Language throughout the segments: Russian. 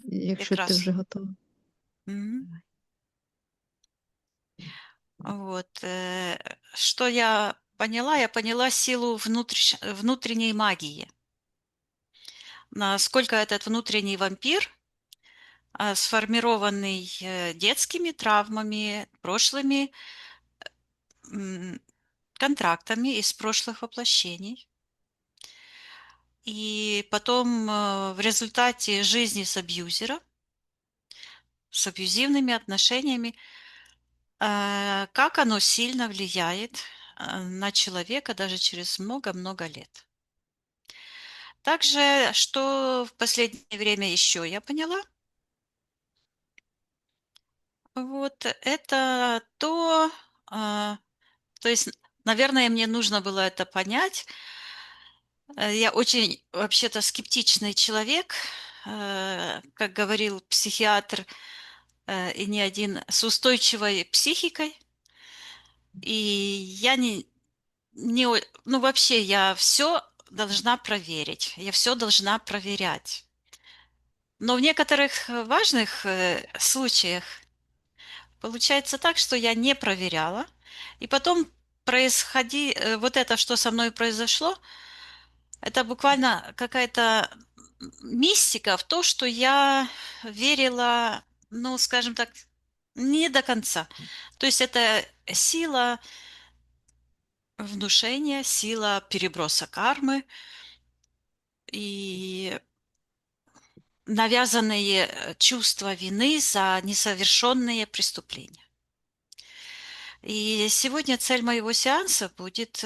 якщо ти Прекрасно. вже готова. Мгм. Давай. Вот. Что я поняла? Я поняла силу внутренней магии. Насколько этот внутренний вампир, сформированный детскими травмами, прошлыми м, контрактами из прошлых воплощений. И потом в результате жизни с абьюзером, с абьюзивными отношениями, как оно сильно влияет на человека даже через много-много лет. Также, что в последнее время еще я поняла, вот это то есть, наверное, мне нужно было это понять. Я очень вообще-то скептичный человек, как говорил психиатр, и не один, с устойчивой психикой. И я ну вообще я все должна проверить, я все должна проверять. Но в некоторых важных случаях получается так, что я не проверяла, и потом вот это, что со мной произошло, это буквально какая-то мистика в то, что я верила, ну, скажем так, не до конца. То есть это сила внушения, сила переброса кармы и навязанные чувства вины за несовершенные преступления. И сегодня цель моего сеанса будет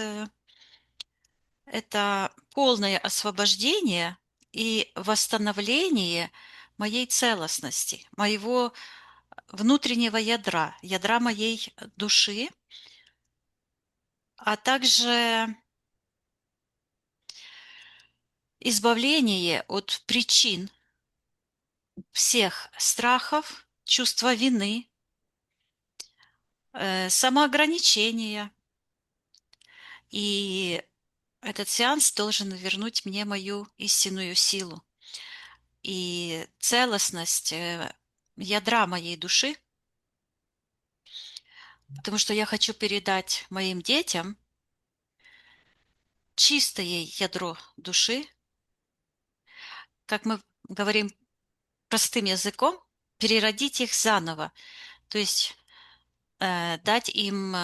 это полное освобождение и восстановление моей целостности, моего внутреннего ядра, ядра моей души, а также избавление от причин всех страхов, чувства вины, самоограничения. И этот сеанс должен вернуть мне мою истинную силу и целостность ядра моей души, потому что я хочу передать моим детям чистое ядро души, как мы говорим простым языком, переродить их заново, то есть дать им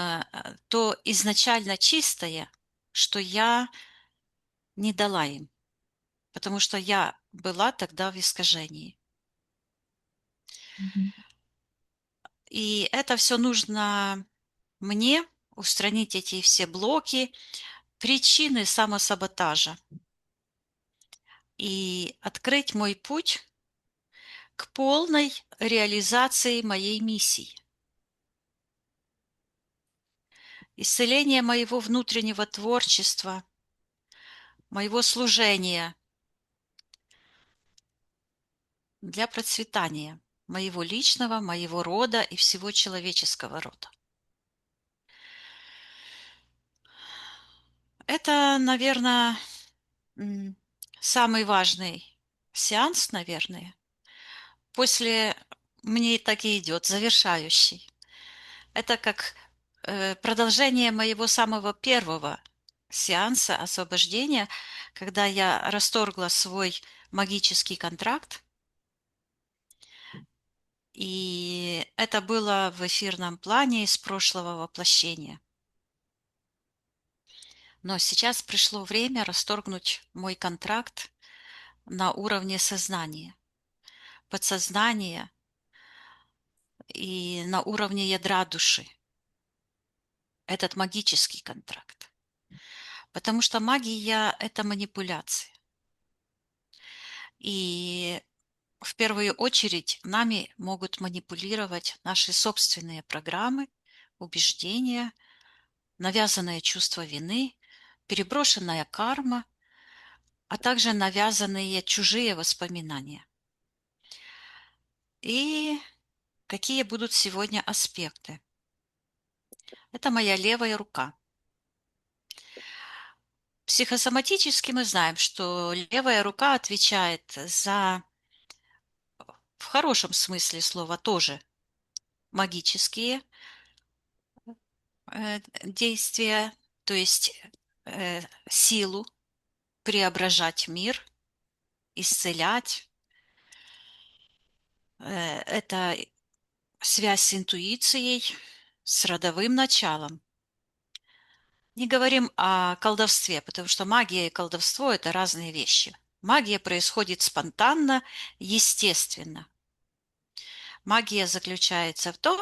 то изначально чистое, что я не дала им, потому что я была тогда в искажении. Мгм. И это все нужно мне устранить эти все блоки, причины самосаботажа и открыть мой путь к полной реализации моей миссии. Исцеление моего внутреннего творчества, моего служения для процветания моего личного, моего рода и всего человеческого рода. Это, наверное, самый важный сеанс, наверное. После мне так и идет, завершающий. Это как продолжение моего самого первого сеанса освобождения, когда я расторгла свой магический контракт. И это было в эфирном плане из прошлого воплощения. Но сейчас пришло время расторгнуть мой контракт на уровне сознания, подсознания и на уровне ядра души. Этот магический контракт. Потому что магия– это манипуляция. И в первую очередь нами могут манипулировать наши собственные программы, убеждения, навязанное чувство вины, переброшенная карма, а также навязанные чужие воспоминания. И какие будут сегодня аспекты? Это моя левая рука. Психосоматически мы знаем, что левая рука отвечает за хорошем смысле слова тоже магические действия, то есть силу преображать мир, исцелять. Это связь с интуицией, с родовым началом. Не говорим о колдовстве, потому что магия и колдовство – это разные вещи. Магия происходит спонтанно, естественно. Магия заключается в том,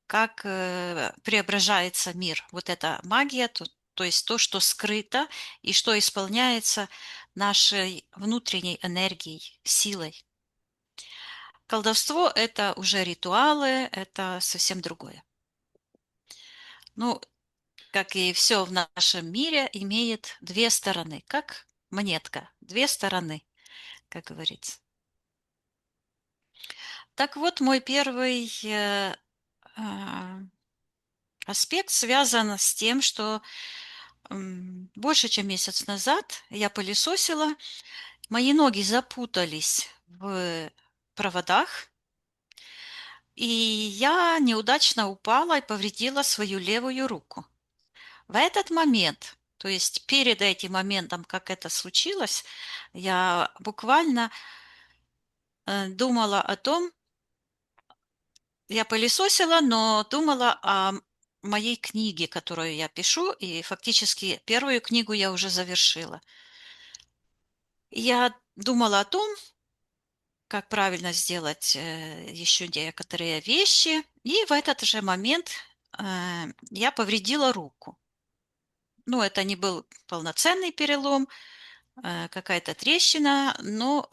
как преображается мир. Вот эта магия, то есть то, что скрыто и что исполняется нашей внутренней энергией, силой. Колдовство – это уже ритуалы, это совсем другое. Ну, как и все в нашем мире, имеет две стороны, как монетка, две стороны, как говорится. Так вот, мой первый а, аспект связан с тем, что больше чем месяц назад я пылесосила, мои ноги запутались в проводах, и я неудачно упала и повредила свою левую руку. В этот момент, то есть перед этим моментом, как это случилось, я буквально думала о том, я пылесосила, но думала о моей книге, которую я пишу, и фактически первую книгу я уже завершила. Я думала о том, как правильно сделать еще некоторые вещи, и в этот же момент я повредила руку. Ну, это не был полноценный перелом, какая-то трещина, но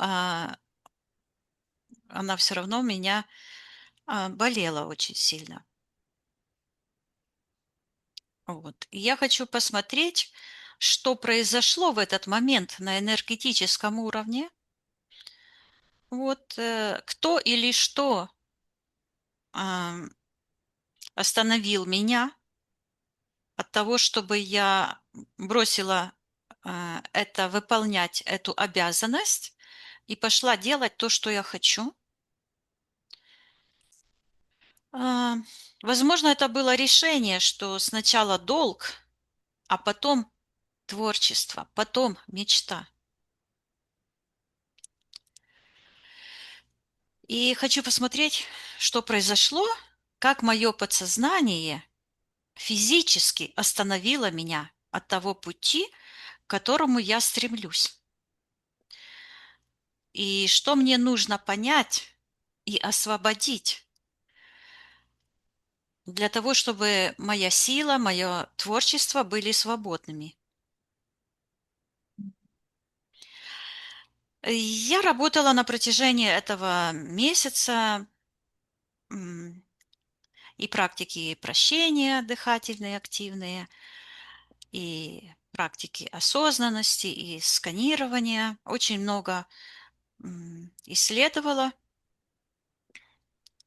она все равно у меня болела очень сильно. Вот. И я хочу посмотреть, что произошло в этот момент на энергетическом уровне. Вот кто или что а, остановил меня от того, чтобы я бросила это выполнять эту обязанность и пошла делать то, что я хочу. А, Возможно, это было решение, что сначала долг, а потом творчество, потом мечта. И хочу посмотреть, что произошло, как мое подсознание физически остановило меня от того пути, к которому я стремлюсь. И что мне нужно понять и освободить для того, чтобы моя сила, мое творчество были свободными. Я работала на протяжении этого месяца и практики прощения дыхательные, активные, и практики осознанности, и сканирования. Очень много исследовала,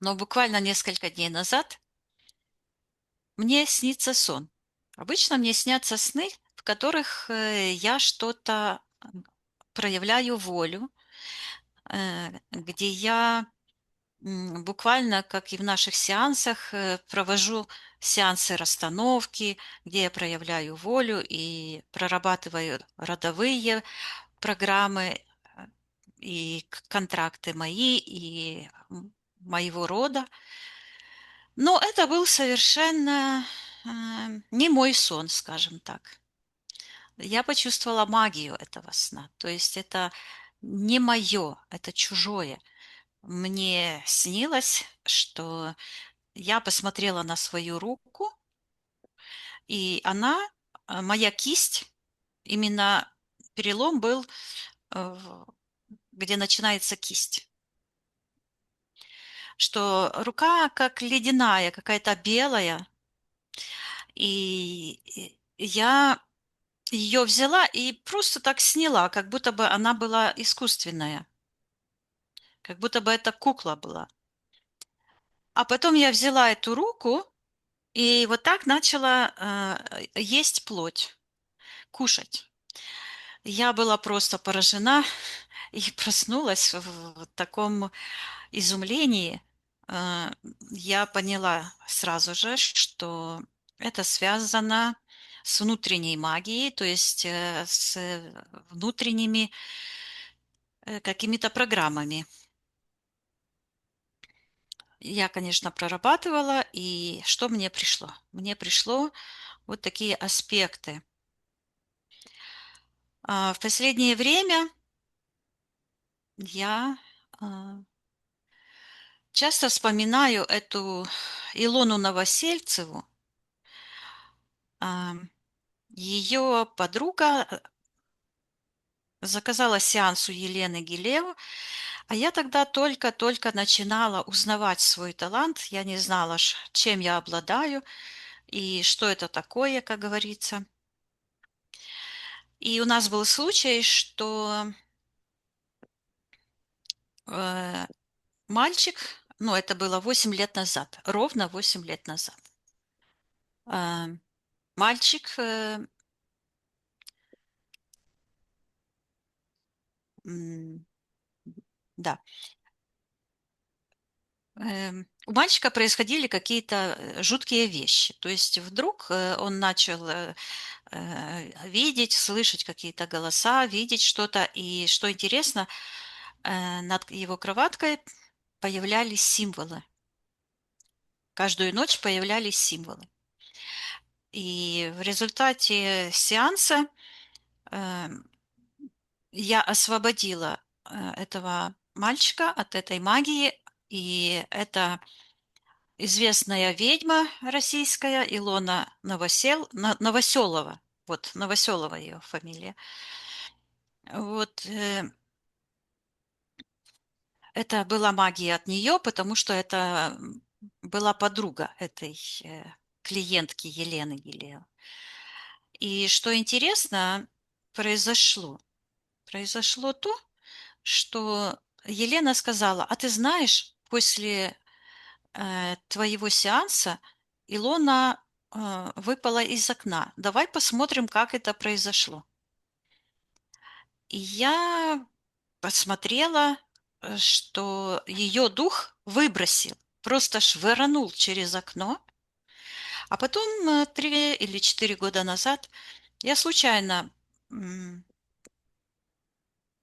но буквально несколько дней назад мне снится сон. Обычно мне снятся сны, в которых я что-то проявляю волю, где я буквально, как и в наших сеансах, провожу сеансы расстановки, где я проявляю волю и прорабатываю родовые программы и контракты мои, и моего рода. Но это был совершенно не мой сон, скажем так. Я почувствовала магию этого сна. То есть это не мое, это чужое. Мне снилось, что я посмотрела на свою руку, и она, моя кисть, именно перелом был, где начинается кисть. Что рука как ледяная, какая-то белая, и я ее взяла и просто так сняла, как будто бы она была искусственная, как будто бы это кукла была. А потом я взяла эту руку и вот так начала есть плоть, кушать. Я была просто поражена. и проснулась в таком изумлении. Э, Я поняла сразу же, что это связано с внутренней магией, то есть с внутренними какими-то программами. Я, конечно, прорабатывала, и что мне пришло? Мне пришло вот такие аспекты. В последнее время я а, часто вспоминаю эту Илону Новосельцеву. А, Ее подруга заказала сеанс у Елены Гилева, а я тогда только-только начинала узнавать свой талант. Я не знала, чем я обладаю и что это такое, как говорится. И у нас был случай, что э, мальчик, ну, это было 8 лет назад, ровно 8 лет назад. Э, Мальчик, м, да, у мальчика происходили какие-то жуткие вещи. То есть вдруг он начал видеть, слышать какие-то голоса, видеть что-то. И что интересно, над его кроваткой появлялись символы. Каждую ночь появлялись символы. И в результате сеанса э, я освободила этого мальчика от этой магии, и это известная ведьма российская Илона Новоселова. Вот, Новоселова ее фамилия. Вот, это была магия от нее, потому что это была подруга этой клиентки Елены Гилео. И что интересно, произошло? Произошло то, что Елена сказала: а ты знаешь, после твоего сеанса Илона выпала из окна. Давай посмотрим, как это произошло. И я посмотрела, что ее дух выбросил, просто швырнул через окно. А потом, 3 или 4 года назад, я случайно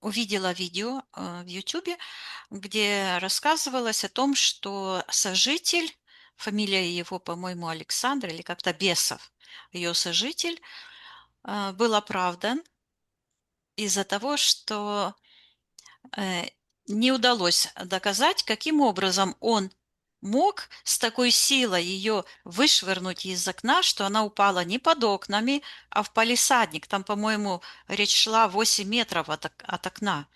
увидела видео в Ютубе, где рассказывалось о том, что сожитель, фамилия его, по-моему, Александр или как-то Бесов, ее сожитель, был оправдан из-за того, что э, не удалось доказать, каким образом он мог с такой силой ее вышвырнуть из окна, что она упала не под окнами, а в палисадник. Там, по-моему, речь шла 8 метров от окна.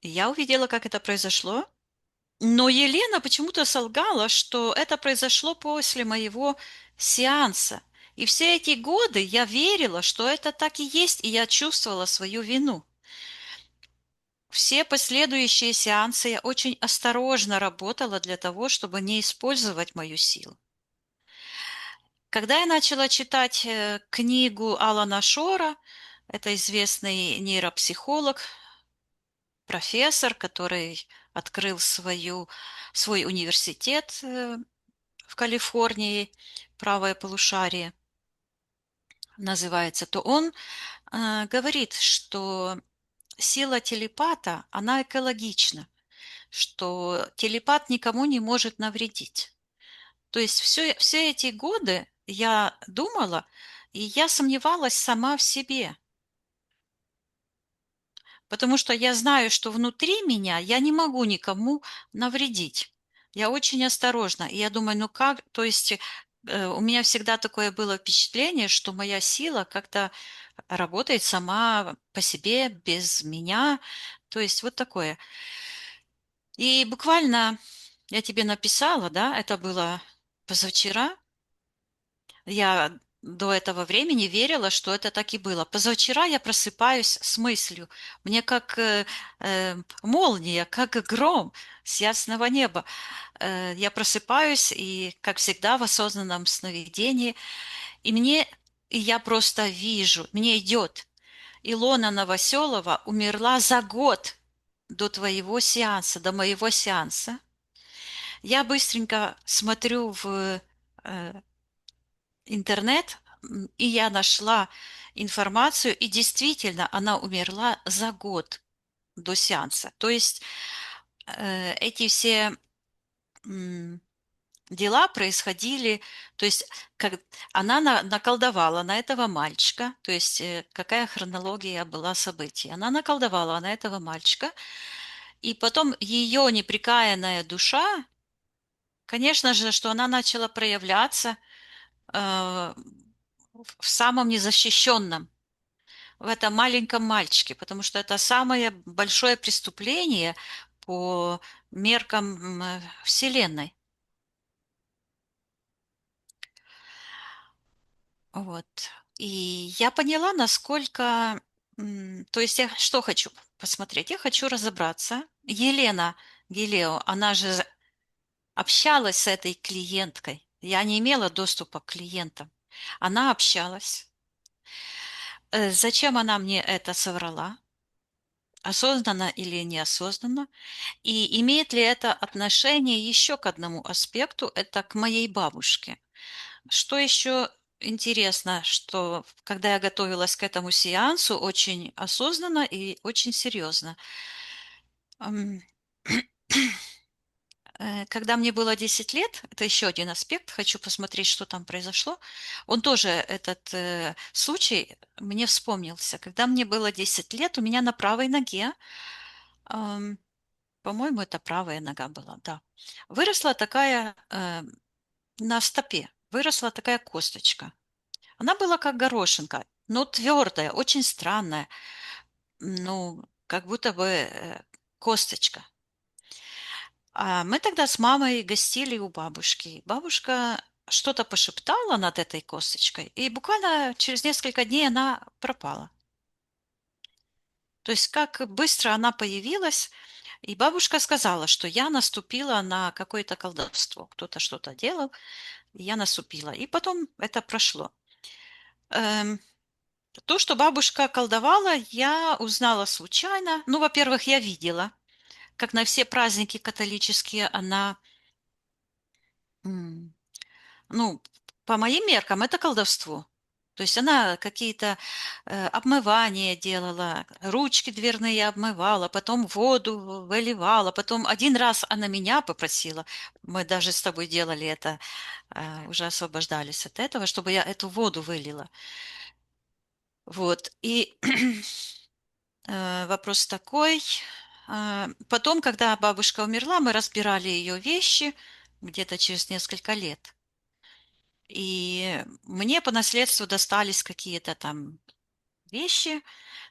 И я увидела, как это произошло. Но Елена почему-то солгала, что это произошло после моего сеанса. И все эти годы я верила, что это так и есть, и я чувствовала свою вину. Все последующие сеансы я очень осторожно работала для того, чтобы не использовать мою силу. Когда я начала читать книгу Алана Шора, это известный нейропсихолог, профессор, который открыл свой университет в Калифорнии, правое полушарие называется, то он говорит, что сила телепата, она экологична, что телепат никому не может навредить. То есть все эти годы я думала, и я сомневалась сама в себе, потому что я знаю, что внутри меня я не могу никому навредить. Я очень осторожна. И я думаю, ну как, то есть у меня всегда такое было впечатление, что моя сила как-то работает сама по себе, без меня. То есть вот такое. И буквально я тебе написала, да, это было позавчера. Я до этого времени верила, что это так и было. Позавчера я просыпаюсь с мыслью. Мне как молния, как гром с ясного неба. Я просыпаюсь и, как всегда, в осознанном сновидении. И я просто вижу, мне идет. Илона Новоселова умерла за год до твоего сеанса, до моего сеанса. Я быстренько смотрю в э, интернет, и я нашла информацию, и действительно она умерла за год до сеанса. То есть эти все м, дела происходили, то есть как она наколдовала на этого мальчика, то есть какая хронология была событий. Она наколдовала на этого мальчика, и потом ее неприкаянная душа, конечно же, что она начала проявляться в самом незащищенном, в этом маленьком мальчике, потому что это самое большое преступление по меркам Вселенной. Вот. И я поняла, насколько... То есть я что хочу посмотреть? Я хочу разобраться. Елена Гилео, она же общалась с этой клиенткой. Я не имела доступа к клиентам. Она общалась. Зачем она мне это соврала? Осознанно или неосознанно? И имеет ли это отношение еще к одному аспекту, это к моей бабушке? Что еще интересно, что когда я готовилась к этому сеансу, очень осознанно и очень серьезно. Ам, Когда мне было 10 лет, это еще один аспект, хочу посмотреть, что там произошло. Он тоже, этот случай, мне вспомнился. Когда мне было 10 лет, у меня на правой ноге, ам, по-моему, это правая нога была, да, выросла такая, на стопе, выросла такая косточка. Она была как горошинка, но твердая, очень странная, ну, как будто бы косточка. А мы тогда с мамой гостили у бабушки. Бабушка что-то пошептала над этой косточкой, и буквально через несколько дней она пропала. То есть как быстро она появилась, и бабушка сказала, что я наступила на какое-то колдовство. Кто-то что-то делал, и я наступила. И потом это прошло. Эм, То, что бабушка колдовала, я узнала случайно. Ну, во-первых, я видела, как на все праздники католические она, м, ну, по моим меркам, это колдовство. То есть она какие-то обмывания делала, ручки дверные обмывала, потом воду выливала, потом один раз она меня попросила, мы даже с тобой делали это, уже освобождались от этого, чтобы я эту воду вылила. Вот. И вопрос такой. Потом, когда бабушка умерла, мы разбирали ее вещи где-то через несколько лет. И мне по наследству достались какие-то там вещи,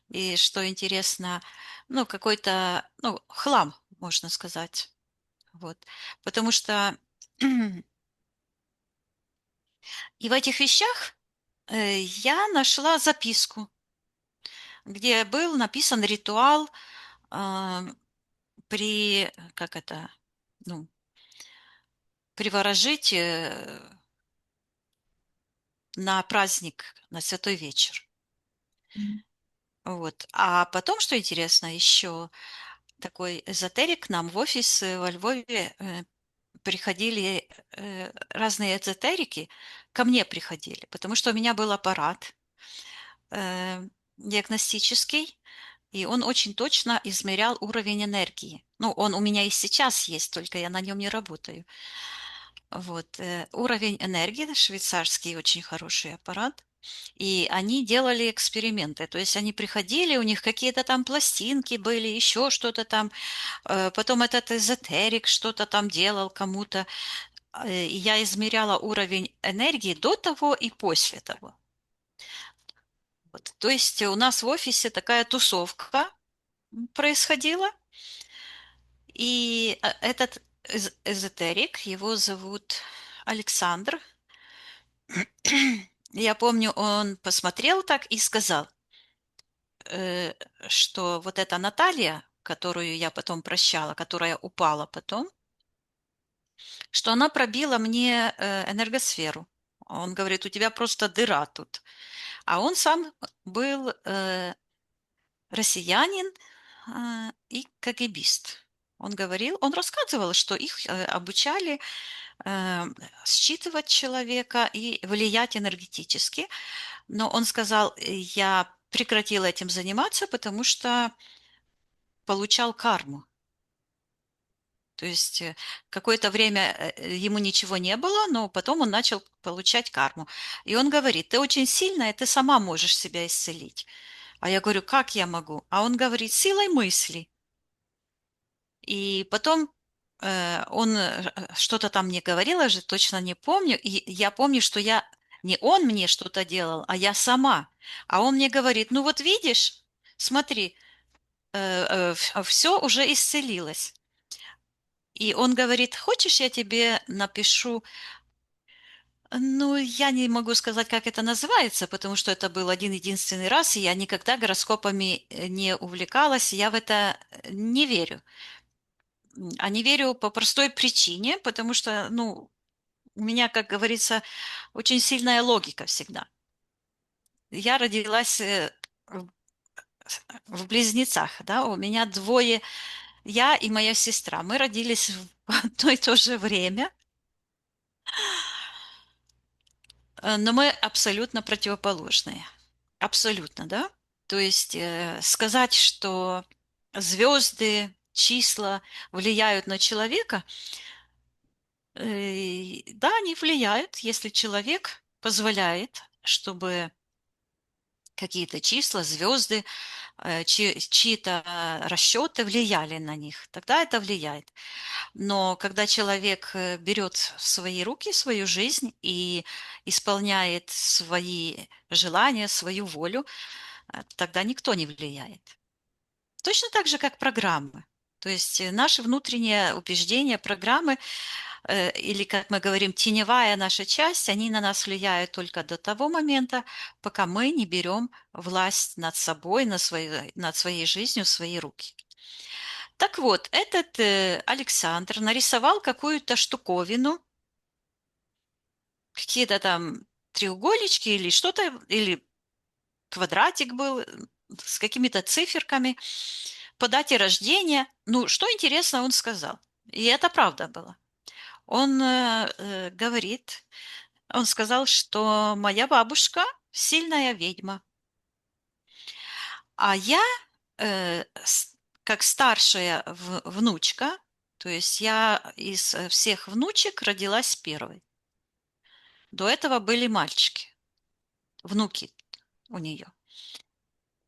и что интересно, ну, какой-то, ну, хлам, можно сказать. Вот. Потому что и в этих вещах я нашла записку, где был написан ритуал а, при, как это, ну, приворожить на праздник, на святой вечер. Мгм. Вот. А потом, что интересно, еще такой эзотерик к нам в офис во Львове приходили разные эзотерики, ко мне приходили, потому что у меня был аппарат э, диагностический, и он очень точно измерял уровень энергии. Ну, он у меня и сейчас есть, только я на нем не работаю. Вот. Уровень энергии, швейцарский очень хороший аппарат. И они делали эксперименты. То есть они приходили, у них какие-то там пластинки были, еще что-то там. Потом этот эзотерик что-то там делал кому-то. И я измеряла уровень энергии до того и после того. Вот. То есть у нас в офисе такая тусовка происходила. И этот эзотерик, его зовут Александр. Я помню, он посмотрел так и сказал, э, что вот эта Наталья, которую я потом прощала, которая упала потом, что она пробила мне энергосферу. Он говорит, у тебя просто дыра тут. А он сам был россиянин и КГБист. Он рассказывал, что их обучали э, считывать человека и влиять энергетически. Но он сказал, я прекратил этим заниматься, потому что получал карму. То есть какое-то время ему ничего не было, но потом он начал получать карму. И он говорит, ты очень сильная, ты сама можешь себя исцелить. А я говорю, как я могу? А он говорит, силой мысли. И потом он что-то там мне говорил, я же точно не помню. И я помню, что я не он мне что-то делал, а я сама. А он мне говорит, ну вот видишь, смотри, все уже исцелилось. И он говорит, хочешь, я тебе напишу. Ну, я не могу сказать, как это называется, потому что это был один единственный раз, и я никогда гороскопами не увлекалась, я в это не верю. А не верю по простой причине, потому что, ну, у меня, как говорится, очень сильная логика всегда. Я родилась в в близнецах, да, у меня двое, я и моя сестра. Мы родились в одно и то же время, но мы абсолютно противоположные. Абсолютно, да? То есть сказать, что звезды, числа влияют на человека, да, они влияют, если человек позволяет, чтобы какие-то числа, звезды, чьи-то расчеты влияли на них, тогда это влияет. Но когда человек берет в свои руки свою жизнь и исполняет свои желания, свою волю, тогда никто не влияет. Точно так же, как программы. То есть наши внутренние убеждения, программы, или, как мы говорим, теневая наша часть, они на нас влияют только до того момента, пока мы не берем власть над собой, над своей жизнью в свои руки. Так вот, этот Александр нарисовал какую-то штуковину, какие-то там треугольнички или что-то, или квадратик был с какими-то циферками по дате рождения. Ну, что интересно, он сказал. И это правда было. Он говорит, он сказал, что моя бабушка сильная ведьма, а я, как старшая внучка, то есть я из всех внучек родилась первой. До этого были мальчики, внуки у нее.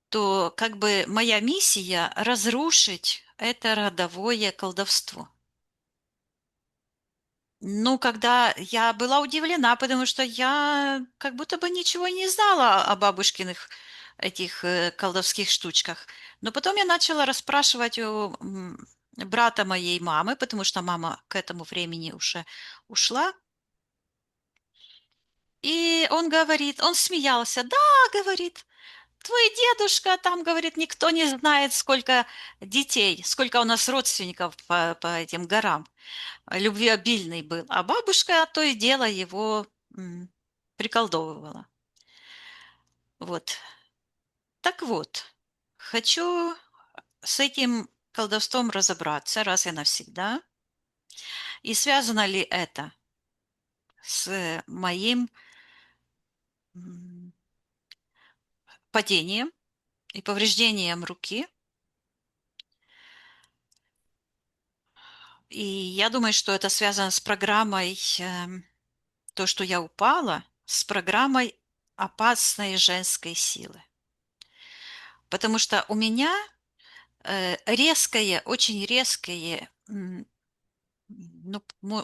То как бы моя миссия разрушить это родовое колдовство. Ну, когда я была удивлена, потому что я как будто бы ничего не знала о бабушкиных этих колдовских штучках. Но потом я начала расспрашивать у брата моей мамы, потому что мама к этому времени уже ушла. И он говорит, он смеялся, да, говорит, твой дедушка, там, говорит, никто не знает, сколько детей, сколько у нас родственников по этим горам. Любвеобильный был. А бабушка то и дело его приколдовывала. Вот. Так вот, хочу с этим колдовством разобраться раз и навсегда. И связано ли это с моим м, падением и повреждением руки? И я думаю, что это связано с программой, то, что я упала, с программой опасной женской силы. Потому что у меня резкое, очень резкое, ну,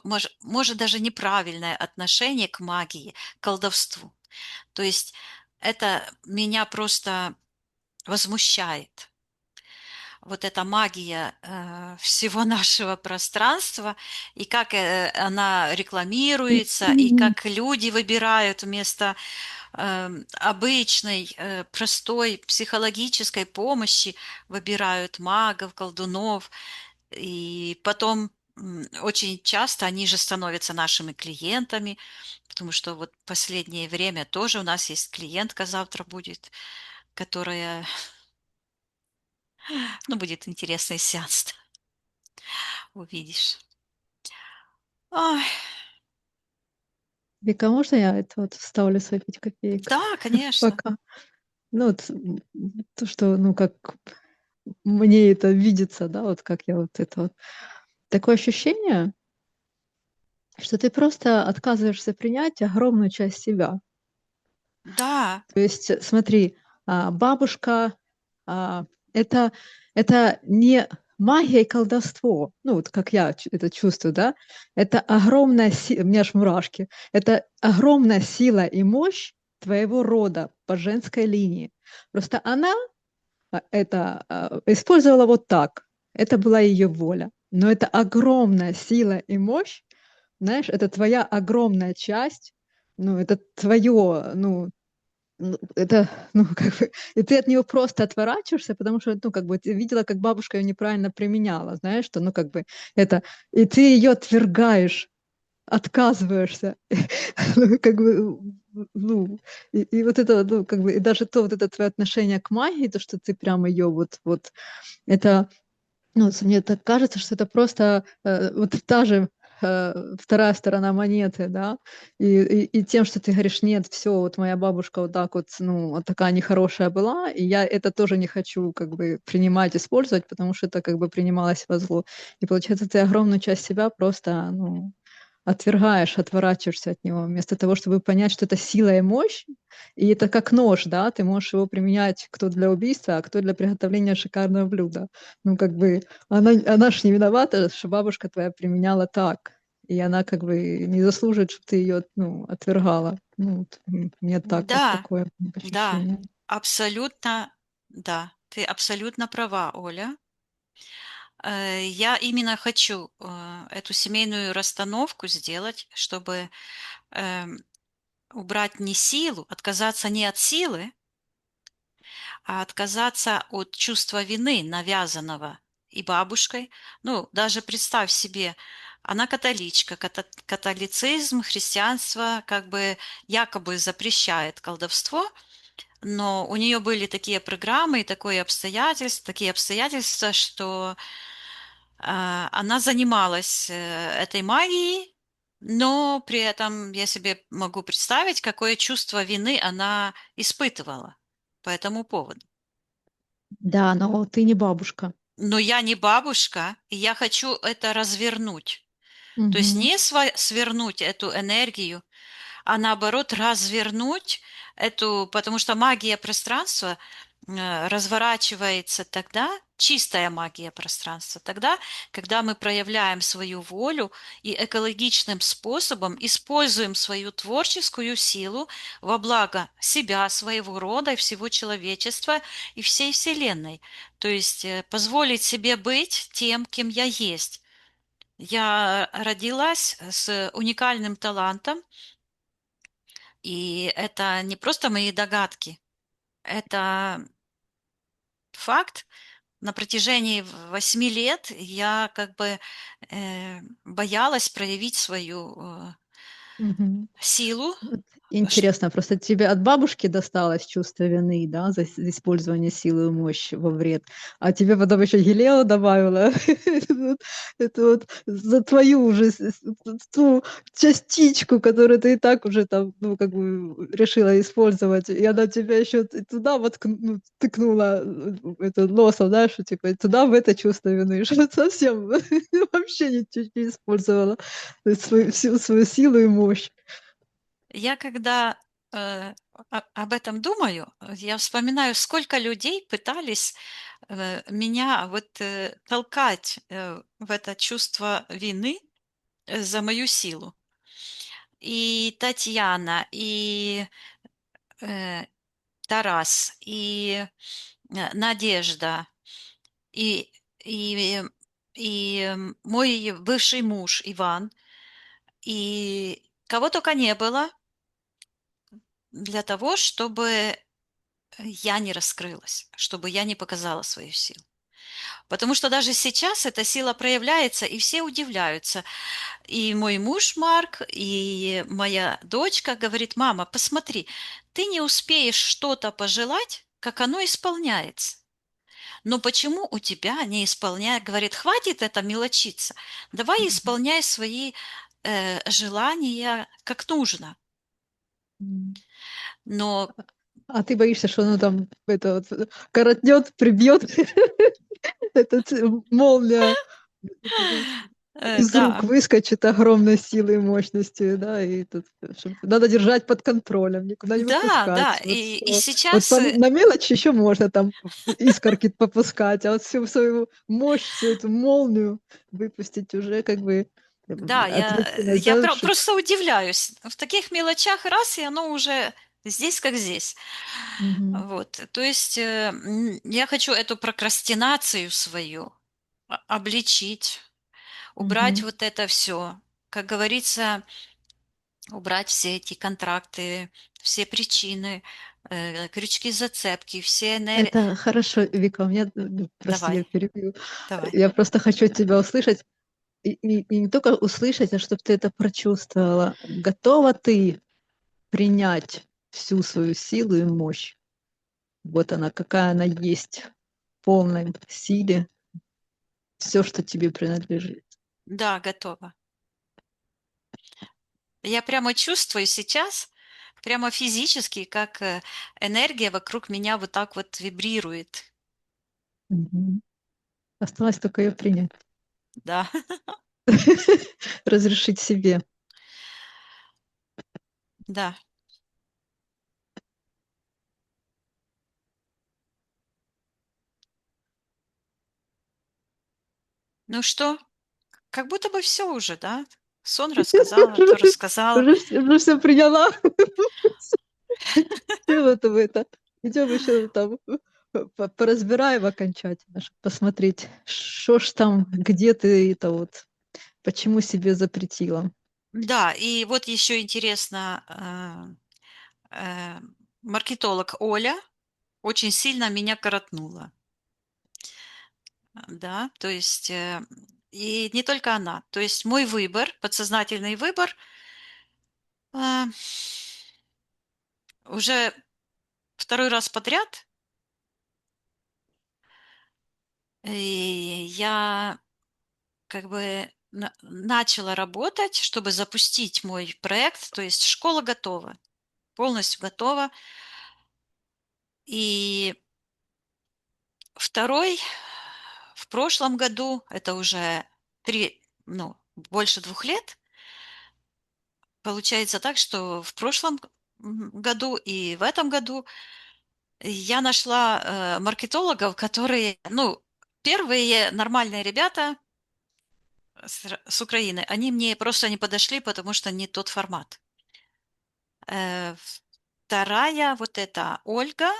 может, даже неправильное отношение к магии, к колдовству. То есть это меня просто возмущает. Вот эта магия всего нашего пространства, и как она рекламируется, и как люди выбирают вместо обычной, простой психологической помощи, выбирают магов, колдунов, и потом очень часто они же становятся нашими клиентами, потому что вот последнее время тоже у нас есть клиентка, завтра будет, которая Ну, будет интересный сеанс, увидишь. Ой, Вика, можно я это вот вставлю свои 5 копеек? да, конечно. Пока. Ну, вот то, что, ну, как мне это видится, да, вот как я вот это вот. Такое ощущение, что ты просто отказываешься принять огромную часть себя. Да, То есть, смотри, бабушка, а, это, это не магия и колдовство, ну, вот как я это чувствую, да, это огромная сила, у меня аж мурашки, это огромная сила и мощь твоего рода по женской линии. Просто она это использовала вот так, это была ее воля. Но это огромная сила и мощь, знаешь, это твоя огромная часть, ну, это твое, ну, это, ну, как бы, и ты от нее просто отворачиваешься, потому что, ну, как бы, ты видела, как бабушка ее неправильно применяла, знаешь, что, ну, как бы, это, и ты ее отвергаешь, отказываешься, ну, как бы, ну, и вот это, ну, как бы, и даже то вот это твое отношение к магии, то, что ты прям ее вот, это, ну, мне так кажется, что это просто вот та же вторая сторона монеты, да, и тем, что ты говоришь, нет, все, вот моя бабушка вот так вот, ну, вот такая нехорошая была, и я это тоже не хочу как бы принимать, использовать, потому что это как бы принималось во зло. И получается, ты огромную часть себя просто, ну, отвергаешь, отворачиваешься от него, вместо того, чтобы понять, что это сила и мощь, и это как нож, да, ты можешь его применять кто для убийства, а кто для приготовления шикарного блюда. Ну, как бы, она ж не виновата, что бабушка твоя применяла так, и она как бы не заслуживает, чтобы ты ее, ну, отвергала. Ну, вот, мне так вот да, такое да, ощущение. абсолютно, да. Ты абсолютно права, Оля. Я именно хочу эту семейную расстановку сделать, чтобы эм, убрать не силу, отказаться не от силы, а отказаться от чувства вины, навязанного и бабушкой. Ну, даже представь себе, она католичка, католицизм, христианство как бы якобы запрещает колдовство, но у нее были такие программы и такие обстоятельства, что она занималась этой магией, но при этом я себе могу представить, какое чувство вины она испытывала по этому поводу. Да, но ты не бабушка. Но я не бабушка, и я хочу это развернуть. То есть Мгм. не свернуть эту энергию, а наоборот развернуть эту, потому что магия пространства разворачивается тогда, чистая магия пространства, тогда, когда мы проявляем свою волю и экологичным способом используем свою творческую силу во благо себя, своего рода и всего человечества и всей Вселенной. То есть позволить себе быть тем, кем я есть. Я родилась с уникальным талантом, и это не просто мои догадки, это факт. На протяжении 8 лет я как бы боялась проявить свою Мгм. силу. Вот Ш- интересно, просто тебе от бабушки досталось чувство вины, да, за использование силы и мощи во вред, а тебе потом еще Елео добавила. Это вот за твою уже ту частичку, которую ты и так уже там, ну, как бы решила использовать, и она тебя еще туда вот ну, тыкнула это носом, знаешь, что типа туда в это чувство вины, что совсем вообще ничего не использовала всю свою силу и мощь. Я когда об этом думаю, я вспоминаю, сколько людей пытались меня вот толкать в это чувство вины за мою силу. И Татьяна, и э, Тарас, и Надежда, и, и, и мой бывший муж Иван, и кого только не было для того, чтобы я не раскрылась, чтобы я не показала свою силу. Потому что даже сейчас эта сила проявляется, и все удивляются. И мой муж Марк, и моя дочка говорит: мама, посмотри, ты не успеешь что-то пожелать, как оно исполняется. Но почему у тебя не исполняет, говорит, хватит это мелочиться, давай Мгм. исполняй свои желания как нужно. М. Но А ты боишься, что оно там это вот коротнет, прибьет, этот молния из рук да, выскочит огромной силой и мощностью, да, и тут, надо держать под контролем, никуда не да, выпускать. да. Вот И всё. Вот сейчас, на мелочи еще можно там искорки попускать, а вот всю свою мощь, всю эту молнию выпустить уже как бы да, ответственность, я да, чтоб просто удивляюсь. В таких мелочах раз, и оно уже здесь как здесь. Мгм. Вот, то есть я хочу эту прокрастинацию свою обличить, убрать Мгм. вот это все. Как говорится, убрать все эти контракты, все причины, крючки, зацепки, все энергии. Это хорошо, Вика, у меня, прости, Давай, я перебью. давай. Я просто хочу тебя услышать, и не только услышать, а чтобы ты это прочувствовала. Готова ты принять всю свою силу и мощь? Вот она, какая она есть, в полной силе, все, что тебе принадлежит. Да, готова. Я прямо чувствую сейчас, прямо физически, как энергия вокруг меня вот так вот вибрирует. Мгм. Осталось только ее принять. Да, Разрешить себе. да. Ну что, как будто бы все уже, да? Сон рассказала, то рассказала. Уже все приняла. Всё это. Идем еще там поразбираем окончательно, чтоб посмотреть, что ж там, где ты это вот, почему себе запретила. Да, и вот еще интересно, маркетолог Оля очень сильно меня коротнула. Да, то есть, и не только она. То есть мой выбор, подсознательный выбор, а, уже второй раз подряд, и я как бы начала работать, чтобы запустить мой проект. То есть школа готова, полностью готова. И второй в прошлом году, это уже 3, ну, больше 2 лет, получается так, что в прошлом году и в этом году я нашла маркетологов, которые, ну, первые нормальные ребята с Украины, они мне просто не подошли, потому что не тот формат. Э, Вторая, вот эта Ольга,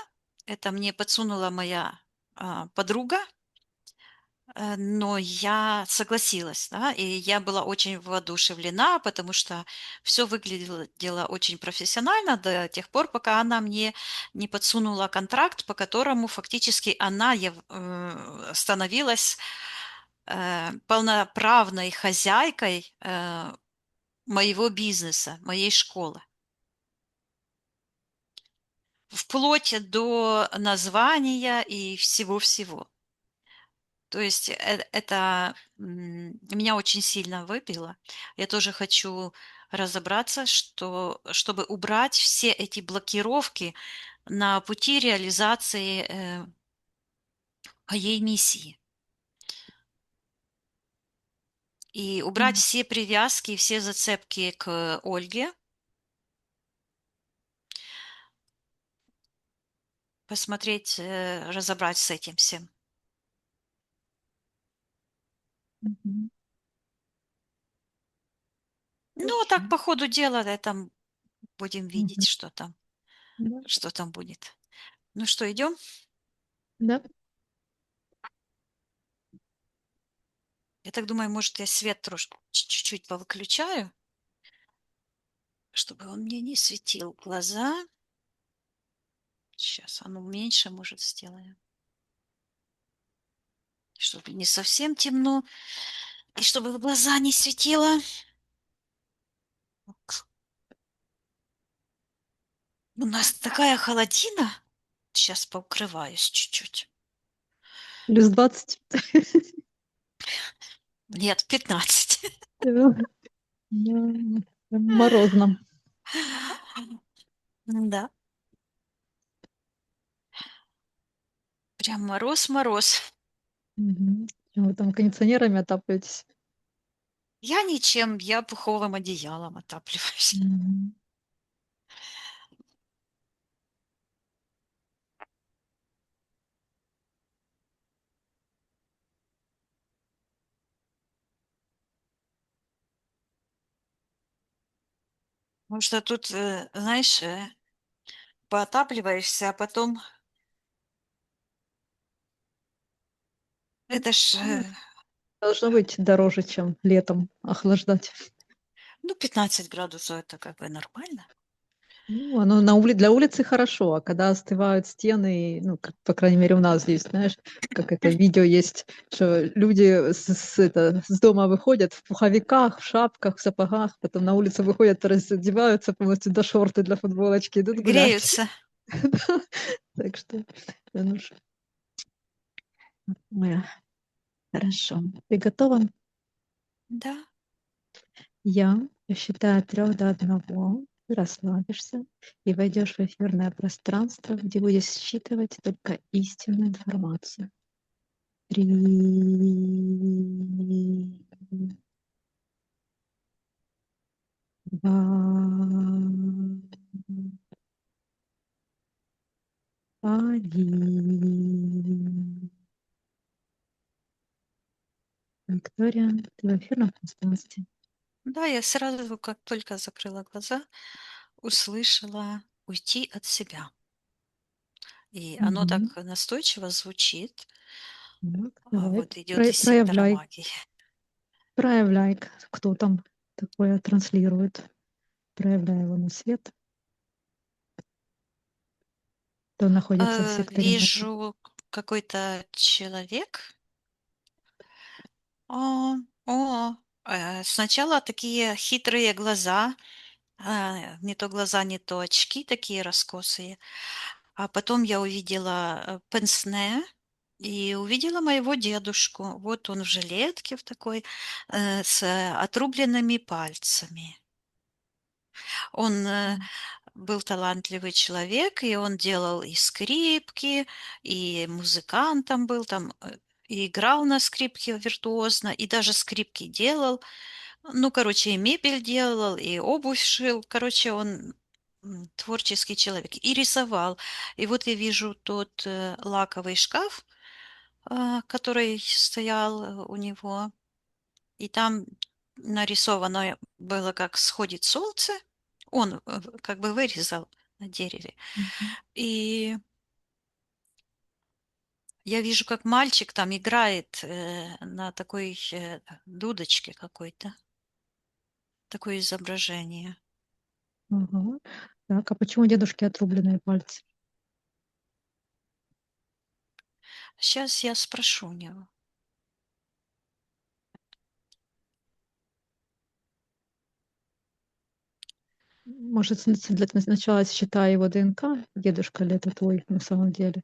это мне подсунула моя подруга, но я согласилась, да, и я была очень воодушевлена, потому что все выглядело очень профессионально до тех пор, пока она мне не подсунула контракт, по которому фактически она становилась полноправной хозяйкой моего бизнеса, моей школы. Вплоть до названия и всего-всего. То есть это меня очень сильно выбило. Я тоже хочу разобраться, что, чтобы убрать все эти блокировки на пути реализации моей миссии. И убрать Мгм. все привязки, все зацепки к Ольге, посмотреть, разобрать с этим всем. Мгм. Ну, а Хорошо. так по ходу дела это будем видеть, Мгм. Да. что там будет. Ну что, идем? Да. Я так думаю, может, я свет трошки чуть-чуть повыключаю, чтобы он мне не светил в глаза. Сейчас оно меньше, может, сделаем. Чтобы не совсем темно. И чтобы в глаза не светило. У нас такая холодина. Сейчас поукрываюсь чуть-чуть. Плюс 20. Нет, 15. Да. Морозно. Да, прям мороз-мороз. Мгм. Вы там кондиционерами отапливаетесь? Я ничем, я пуховым одеялом отапливаюсь. Мгм. Потому что тут, знаешь, поотапливаешься, а потом это ж, Ну, должно быть дороже, чем летом охлаждать. ну, 15 градусов, это как бы нормально. Ну, оно для улицы хорошо, а когда остывают стены, ну, как, по крайней мере, у нас здесь, знаешь, как это видео есть, что люди с дома выходят в пуховиках, в шапках, в сапогах, потом на улицу выходят, раздеваются полностью до шорты для футболочки, идут гулять. Греются. Да. Так что, ну, ой, хорошо. Ты готова? Да. Я считаю от 3 до 1. Ты расслабишься и войдешь в эфирное пространство, где будешь считывать только истинную информацию. 3, 2, 1. Виктория, ты в эфирном пространстве. Да, я сразу, как только закрыла глаза, услышала "уйти от себя". И оно Мгм. так настойчиво звучит. Так, давай, Вот идет из сектора проявляй, магии. проявляй, кто там такое транслирует. Проявляй его на свет, кто находится в секторе магии. Вижу какой-то человек. О, сначала такие хитрые глаза, не то глаза, не то очки такие раскосые. А потом я увидела, пенсне и увидела моего дедушку. Вот он в жилетке в такой, с отрубленными пальцами. Он, был талантливый человек, и он делал и скрипки, и музыкантом был, там, и играл на скрипке виртуозно, и даже скрипки делал. Ну, короче, и мебель делал, и обувь шил. Короче, он, творческий человек. И рисовал. И вот я вижу тот, лаковый шкаф, который стоял, у него, и там нарисовано было, как сходит солнце. Он, как бы вырезал на дереве. Мгм. И я вижу, как мальчик там играет, на такой, дудочке какой-то. Такое изображение. Ага. Так, а почему у дедушки отрубленные пальцы? Сейчас я спрошу у него. Может, для начала считай его ДНК, дедушка ли это твой на самом деле?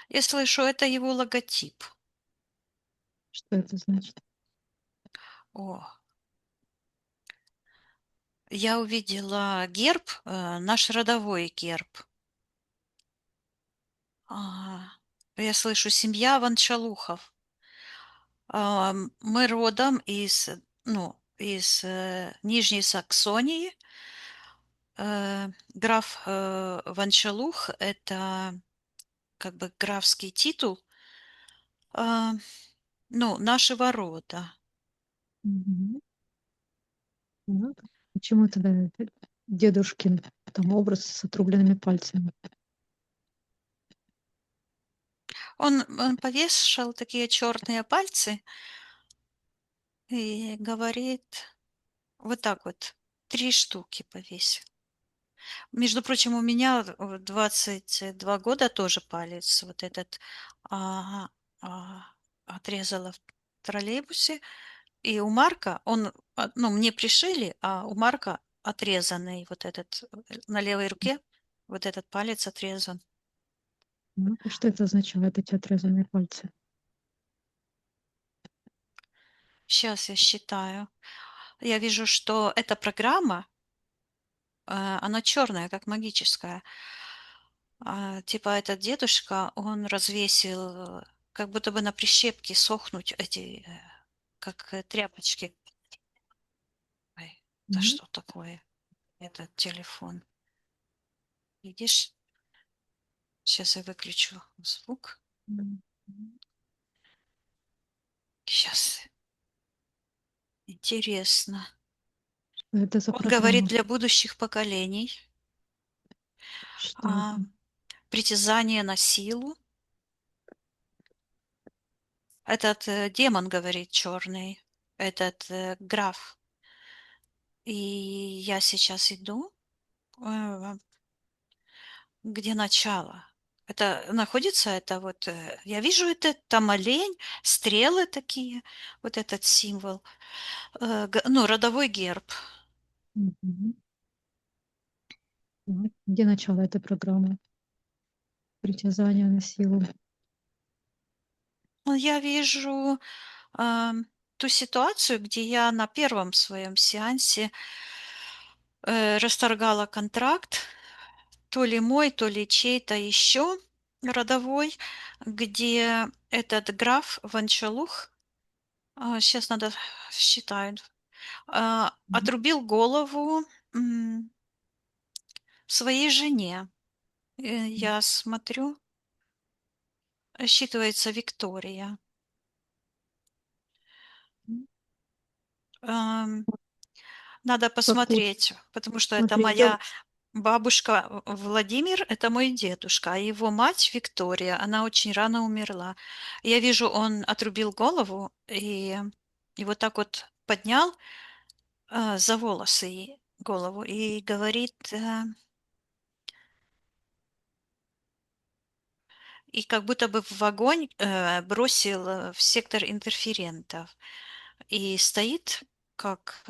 Я слышу, это его логотип. Что это значит? О, я увидела герб, наш родовой герб. А, я слышу семья Ванчалухов. Мы родом из, ну, из, Нижней Саксонии. Граф, Ванчалух — это как бы графский титул, а, ну, нашего рода. Мгм. Так. Почему тогда дедушкин там образ с отрубленными пальцами? Он повешал такие черные пальцы и говорит вот так вот, 3 штуки повесил. Между прочим, у меня в 22 года тоже палец вот этот, а, а, отрезала в троллейбусе. И у Марка он, ну, мне пришили, а у Марка отрезанный вот этот, на левой руке, вот этот палец отрезан. Что это означает, эти отрезанные пальцы? Сейчас я считаю. Я вижу, что эта программа, она черная, как магическая. Типа этот дедушка, он развесил, как будто бы на прищепке сохнуть эти, как тряпочки. Ой, это Мгм. что такое? Этот телефон. Видишь? Сейчас я выключу звук. Мгм. Сейчас. Интересно. Что это за Он говорит программа? для будущих поколений. Что А, это? Притязание на силу. Этот демон, говорит, черный. Этот граф. И я сейчас иду. э, Где начало? Это находится, это вот, я вижу, это там олень, стрелы такие, вот этот символ, ну, родовой герб. Мгм. Где начало этой программы? Притязание на силу. Ну, я вижу ту ситуацию, где я на первом своем сеансе расторгала контракт, то ли мой, то ли чей-то еще родовой, где этот граф Ванчалух, сейчас надо считать, Мгм. отрубил голову своей жене. Я смотрю, считывается Виктория. Мгм. Ам, Надо Какую? посмотреть, потому что это Смотри, я... моя бабушка Владимир, это мой дедушка, а его мать Виктория, она очень рано умерла. Я вижу, он отрубил голову и вот так вот поднял за волосы голову и говорит, и как будто бы в огонь бросил в сектор интерферентов. И стоит как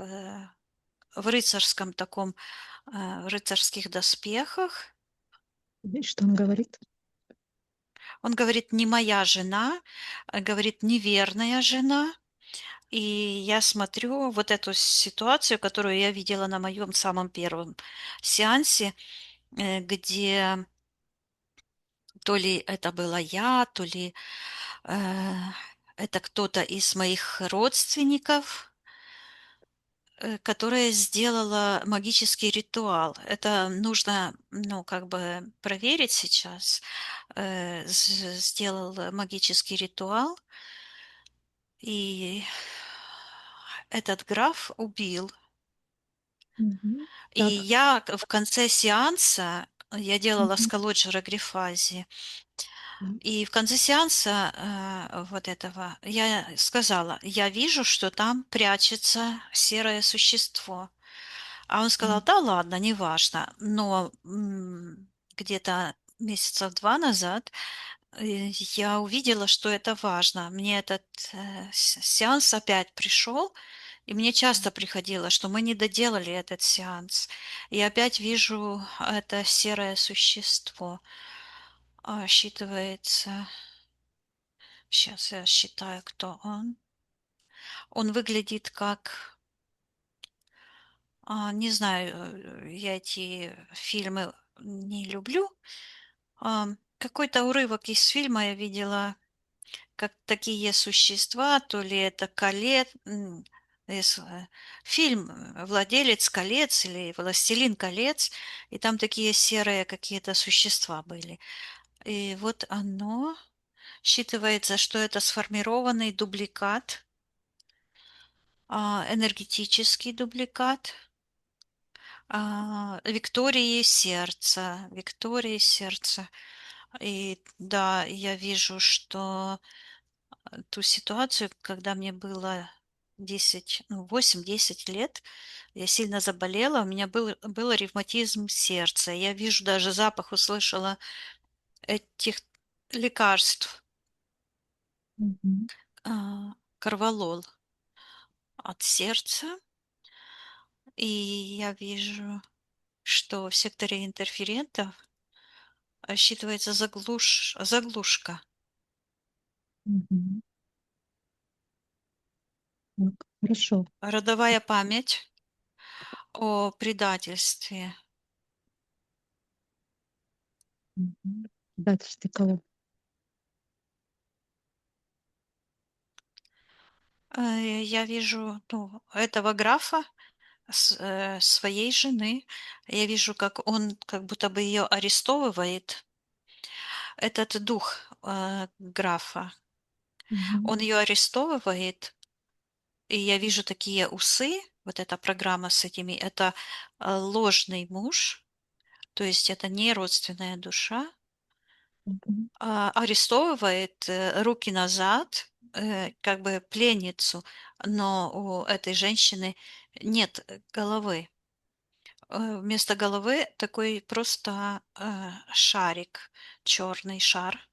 в рыцарском таком, в рыцарских доспехах. Что он говорит? Он говорит, не моя жена, говорит, неверная жена. И я смотрю вот эту ситуацию, которую я видела на моем самом первом сеансе, где то ли это была я, то ли э, это кто-то из моих родственников, которая сделала магический ритуал. Это нужно, ну, как бы проверить сейчас. Сделал магический ритуал, и этот граф убил. Мгм. И Так. я в конце сеанса, я делала Мгм. скалоджи грифази, Мгм. и в конце сеанса вот этого я сказала, я вижу, что там прячется серое существо. А он сказал, да ладно, неважно. Но где-то месяца 2 назад я увидела, что это важно. Мне этот сеанс опять пришел, и мне часто приходило, что мы не доделали этот сеанс. И опять вижу это серое существо. Считывается. Сейчас я считаю, кто он. Он выглядит как... не знаю, я эти фильмы не люблю. Какой-то урывок из фильма я видела, как такие существа, то ли это фильм «Владелец колец» или «Властелин колец», и там такие серые какие-то существа были. И вот оно считывается, что это сформированный дубликат, энергетический дубликат Виктории сердца. И да, я вижу, что ту ситуацию, когда мне было 10, ну, 8-10 лет, я сильно заболела, у меня был ревматизм сердца. Я вижу, даже запах услышала этих лекарств, Мгм. корвалол от сердца. И я вижу, что в секторе интерферентов считывается заглушка, Мгм. Так, хорошо. родовая память о предательстве. Мгм. Дальше ты кого? Я вижу, ну, этого графа, своей жены. Я вижу, как он как будто бы ее арестовывает, этот дух графа. Мгм. Он ее арестовывает, и я вижу такие усы, вот эта программа с этими, это ложный муж, то есть это не родственная душа, Мгм. арестовывает, руки назад, как бы пленницу, но у этой женщины нет головы. Вместо головы такой просто шарик, черный шар.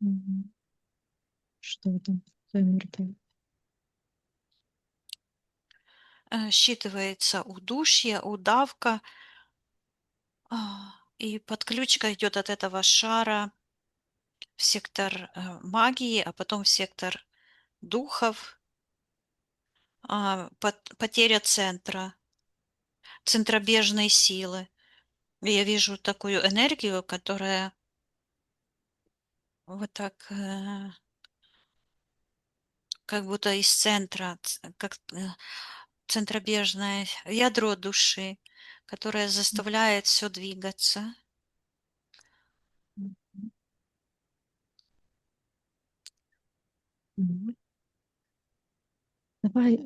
Мгм. Что это за энергия? Считывается удушье, удавка, и подключка идет от этого шара в сектор магии, а потом в сектор духов, потеря центра, центробежной силы. И я вижу такую энергию, которая вот так, как будто из центра, как центробежное ядро души, которое заставляет все двигаться. Мгм. Мгм. Давай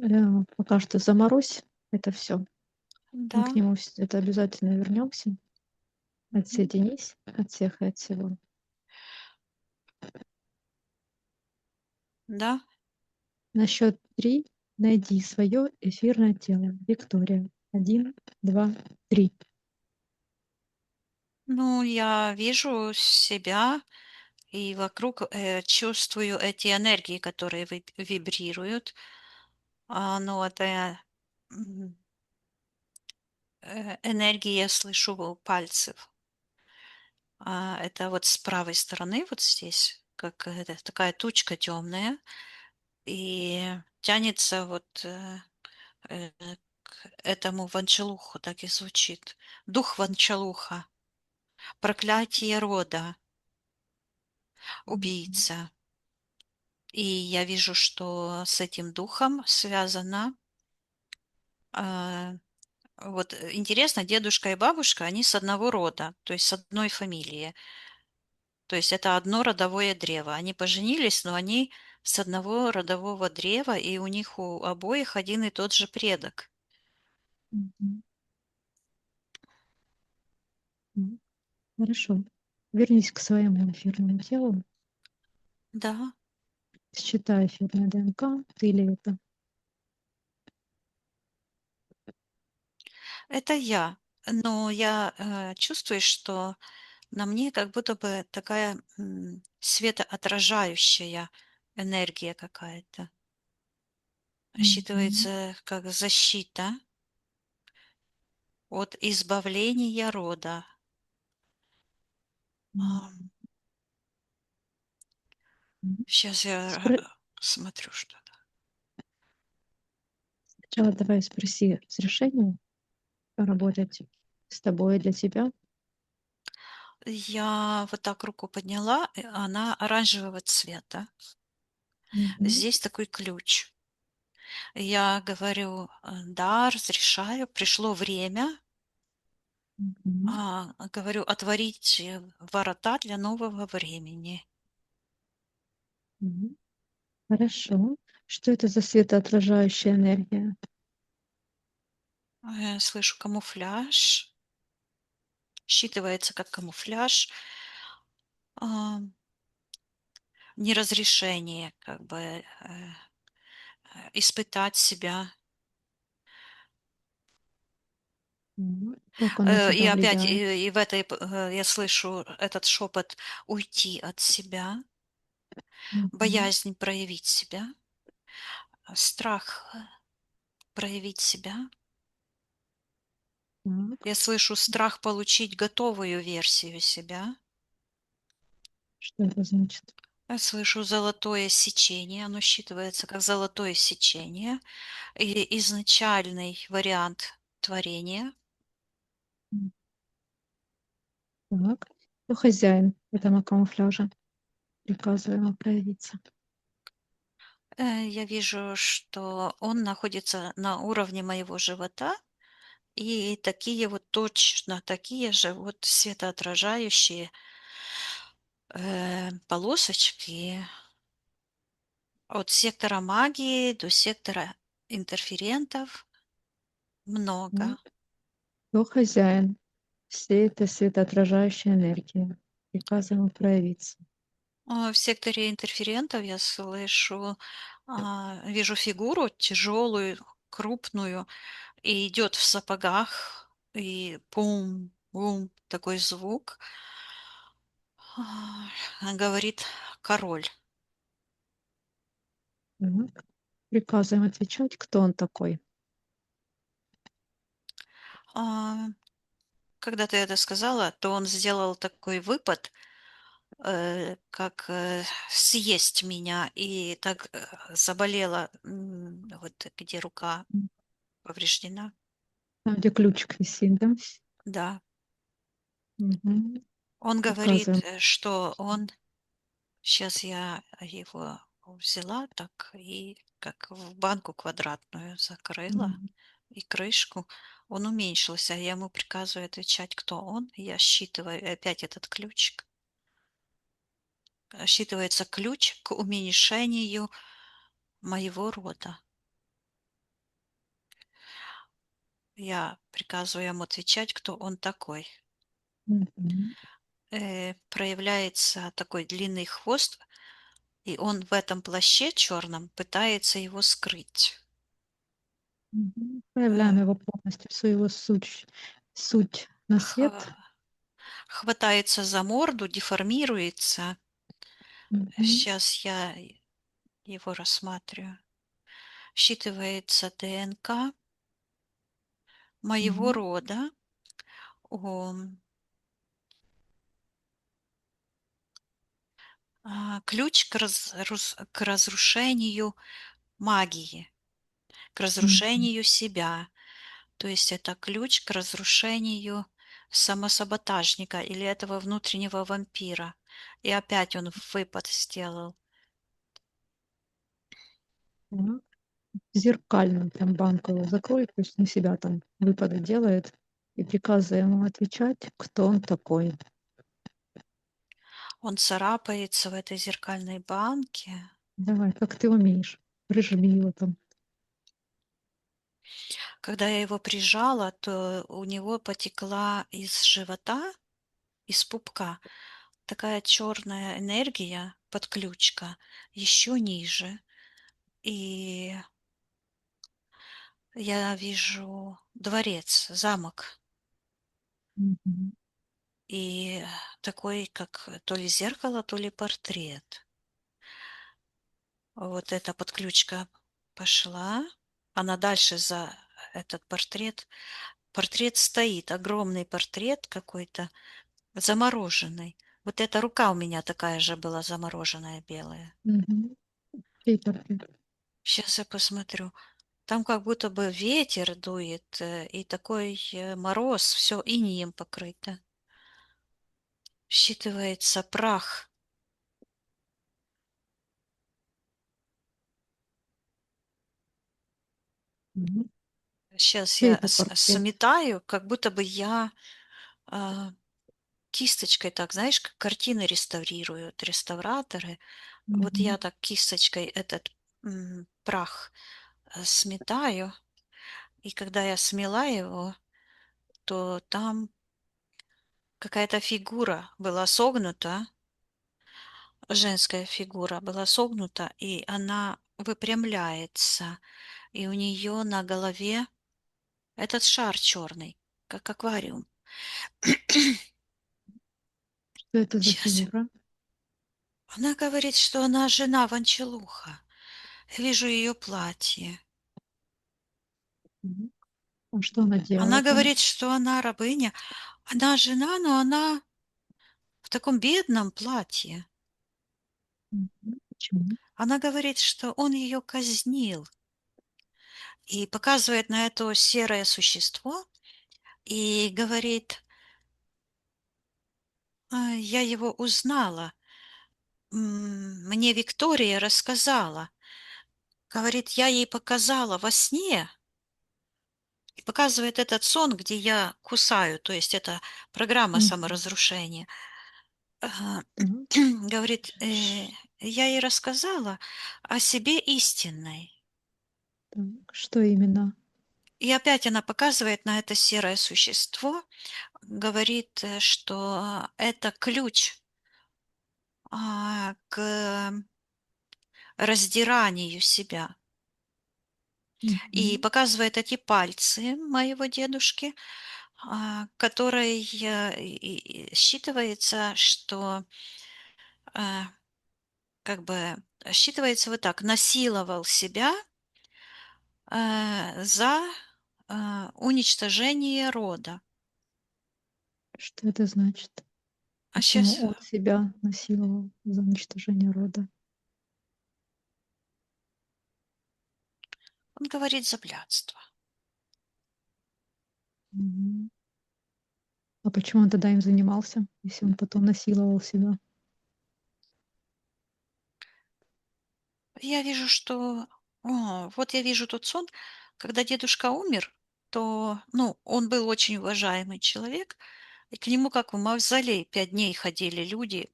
пока что заморозь это все. Мы к Да, нему это обязательно вернемся. мгм, Отсоединись от всех и от всего. да. На счет 3 найди свое эфирное тело. Виктория. Один, два, три. Ну, я вижу себя и вокруг чувствую эти энергии, которые вибрируют. Ну, это энергии я слышу у пальцев. Это вот с правой стороны, вот здесь, как это, такая тучка темная, и тянется вот к этому ванчалуху, так и звучит. Дух ванчалуха, проклятие рода, Мгм. убийца. И я вижу, что с этим духом связано. а, Вот интересно, дедушка и бабушка, они с одного рода, то есть с одной фамилии. То есть это одно родовое древо. Они поженились, но они с одного родового древа, и у них у обоих один и тот же предок. Мгм. М. Хорошо. Вернись к своему эфирному телу. Да, Считай эфирное ДНК. Ты ли это? это я. Но я чувствую, что на мне как будто бы такая светоотражающая энергия какая-то. Мгм. Считывается как защита от избавления рода. Мгм. Мгм. Сейчас я Спро- смотрю что-то. Сначала давай спроси разрешения поработать с тобой и для тебя. Я вот так руку подняла, и она оранжевого цвета. Мгм. Здесь такой ключ. Я говорю, да, разрешаю, пришло время. Мгм. Говорю, отворить ворота для нового времени. Мгм. Хорошо. Что это за светоотражающая энергия? Слышу камуфляж, считывается как камуфляж, а, неразрешение, как бы испытать себя. Мгм. Как он на И тебя опять влияет? и в этой я слышу этот шепот уйти от себя, Мгм. боязнь проявить себя, страх проявить себя. Так, Я слышу страх получить готовую версию себя. что это значит? Я слышу золотое сечение, оно считывается как золотое сечение или изначальный вариант творения. Так. Кто хозяин этого камуфляжа? Приказываемо проявиться. Я вижу, что он находится на уровне моего живота, и такие вот точно такие же вот светоотражающие полосочки от сектора магии до сектора интерферентов много. Так. Кто хозяин всей этой светоотражающей энергии? Приказываемо проявиться. В секторе интерферентов я слышу, вижу фигуру тяжелую, крупную, и идет в сапогах, и бум-бум, такой звук. Говорит король. Так. Приказываем отвечать, кто он такой. А, Когда ты это сказала, то он сделал такой выпад, как съесть меня, и так заболела, вот где рука М. повреждена. Там, где ключик висит, да? Да. Мгм. Он говорит, Приказываем. что он сейчас я его взяла так и как в банку квадратную закрыла, Мгм. и крышку. Он уменьшился, я ему приказываю отвечать, кто он. Я считываю опять этот ключик. Считывается ключ к уменьшению моего рода. Я приказываю ему отвечать, кто он такой. Мгм. Проявляется такой длинный хвост, и он в этом плаще черном пытается его скрыть. Мгм. Э, Проявляем его полностью, всю его суть на свет. х- Хватается за морду, деформируется. Мгм. Сейчас я его рассматриваю. Считывается ДНК моего Мгм. рода. Ом, Ключ к разрушению магии, к Мгм. разрушению себя. То есть это ключ к разрушению самосаботажника или этого внутреннего вампира. И опять он выпад сделал. Так. Зеркально там банку его закрой, пусть на себя там выпады делает. И приказываем ему отвечать, кто он такой. Он царапается в этой зеркальной банке. Давай, как ты умеешь. Прижми его там. Когда я его прижала, то у него потекла из живота, из пупка, такая черная энергия, подключка, еще ниже. И я вижу дворец, замок. Мгм. И такой, как то ли зеркало, то ли портрет. Вот эта подключка пошла. Она дальше за этот портрет. Портрет стоит, огромный портрет какой-то, замороженный. Вот эта рука у меня такая же была замороженная, белая. Мгм. Чей портрет? Сейчас я посмотрю. Там как будто бы ветер дует, и такой мороз, все инеем покрыто. Считывается прах. Мгм. Сейчас Чей я это портрет? сметаю, как будто бы я а, кисточкой так, знаешь, как картины реставрируют реставраторы. Вот Мгм. я так кисточкой этот прах сметаю, и когда я смела его, то там какая-то фигура была согнута, женская фигура была согнута, и она выпрямляется, и у нее на голове этот шар черный, как аквариум. Что это за Сейчас. фигура? Она говорит, что она жена Ванчелуха. Я вижу ее платье. Мгм. А что она делала Она там? говорит, что она рабыня. Она жена, но она в таком бедном платье. Почему? Она говорит, что он ее казнил. И показывает на это серое существо и говорит: Я его узнала. Мне Виктория рассказала. Говорит, я ей показала во сне, и показывает этот сон, где я кусаю, то есть это программа Мгм. саморазрушения. Ага. Так, Говорит, я ей рассказала о себе истинной. так. Что именно? И опять она показывает на это серое существо, говорит, что это ключ к раздиранию себя. И Мгм. показывает эти пальцы моего дедушки, который и считывается, что а, как бы считывается вот так: насиловал себя за уничтожение рода. Что это значит? А сейчас Почему он себя насиловал за уничтожение рода? он говорит за блядство. Мгм. А почему он тогда им занимался, если он потом насиловал себя? Я вижу, что вот я вижу тот сон, когда дедушка умер, то, ну, он был очень уважаемый человек, и к нему, как в мавзолей, 5 дней ходили люди,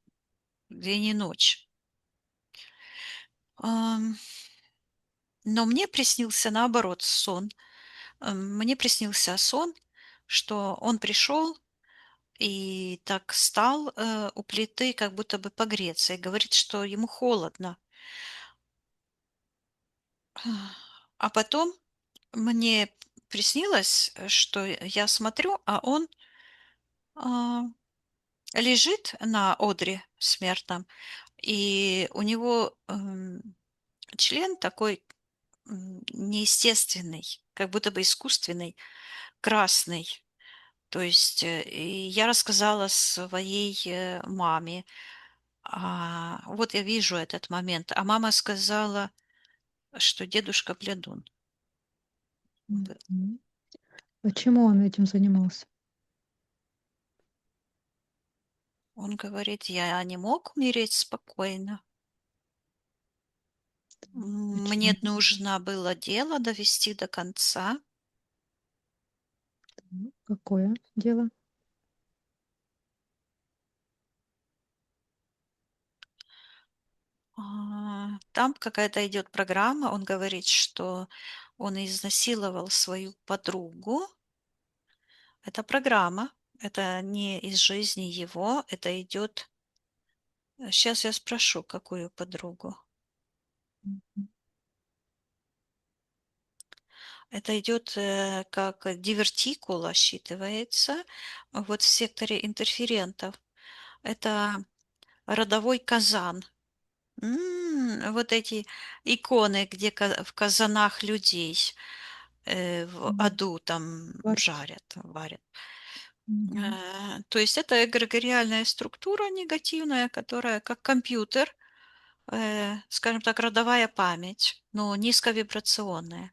день и ночь. Ам, но мне приснился, наоборот, сон. Мне приснился сон, что он пришел и так стал, у плиты, как будто бы погреться, и говорит, что ему холодно. А потом мне приснилось, что я смотрю, а он, а, лежит на одре смертном, и у него, член такой, неестественный, как будто бы искусственный, красный. То есть, и я рассказала своей, маме. Вот я вижу этот момент, а мама сказала, что дедушка блядун был. Мгм. Почему он этим занимался? Он говорит: "Я не мог умереть спокойно. Мне Почему? нужно было дело довести до конца". Какое дело? Там какая-то идет программа. Он говорит, что он изнасиловал свою подругу. Это программа, это не из жизни его, это идет. Сейчас я спрошу, какую подругу. Мгм. Это идет, как дивертикула считывается вот в секторе интерферентов. Это родовой казан. Вот эти иконы, где в казанах людей, в М, аду там Варят. жарят, варят. Мгм. То есть это эгрегориальная структура негативная, которая как компьютер, скажем так, родовая память, но низковибрационная.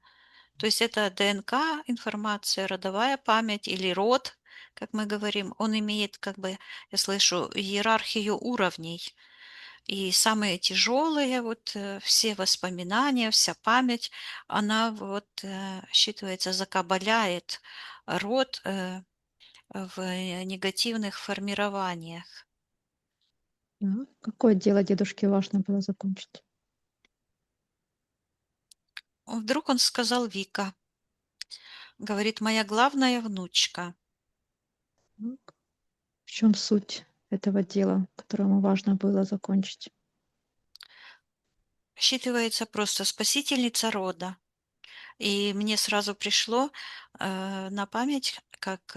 То есть это ДНК, информация, родовая память или род, как мы говорим, он имеет, как бы, я слышу, иерархию уровней. И самые тяжелые, вот все воспоминания, вся память, она вот считывается, закабаляет род в негативных формированиях. Да. Какое дело дедушке важно было закончить? Вдруг он сказал Вика, говорит, моя главная внучка. Так. В чем суть этого дела, которое ему важно было закончить? Считывается просто спасительница рода. И мне сразу пришло на память, как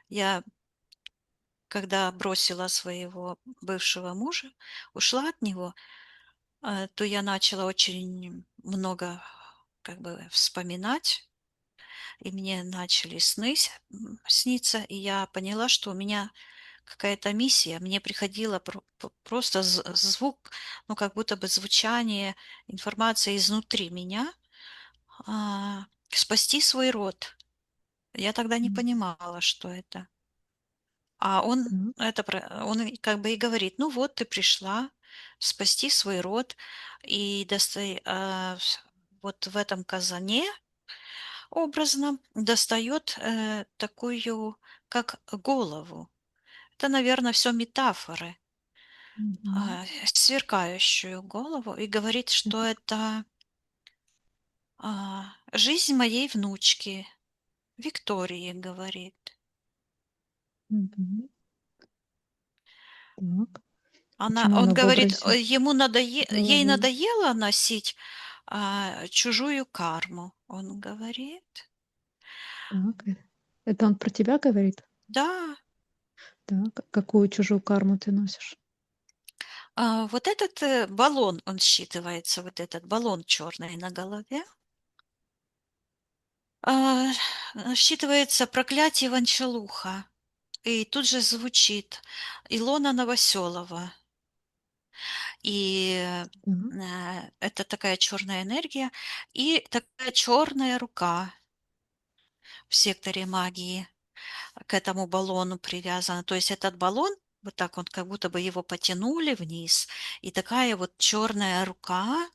я, когда бросила своего бывшего мужа, ушла от него, то я начала очень много как бы вспоминать. и мне начали сниться, и я поняла, что у меня какая-то миссия. Мне приходило просто звук, ну, как будто бы звучание, информация изнутри меня, спасти свой род. Я тогда не М, понимала, что это. А он так. он и как бы и говорит: "Ну вот, ты пришла спасти свой род, и вот в этом казане образно достает, такую, как голову". Это, наверное, все метафоры, Мгм. сверкающую голову, и говорит, что Так. это, жизнь моей внучки Виктории, говорит. Мгм. Так. Она Почему он она в говорит, образе ей головы? надоело носить, чужую карму, он говорит. Так. Это он про тебя говорит? Да, Так. Какую чужую карму ты носишь? вот этот, баллон, он считывается, вот этот баллон черный на голове, а, считывается проклятие Ванчалуха, и тут же звучит Илона Новоселова. И, Так. это такая черная энергия и такая черная рука в секторе магии к этому баллону привязана. То есть этот баллон, вот так вот, как будто бы его потянули вниз, и такая вот черная рука,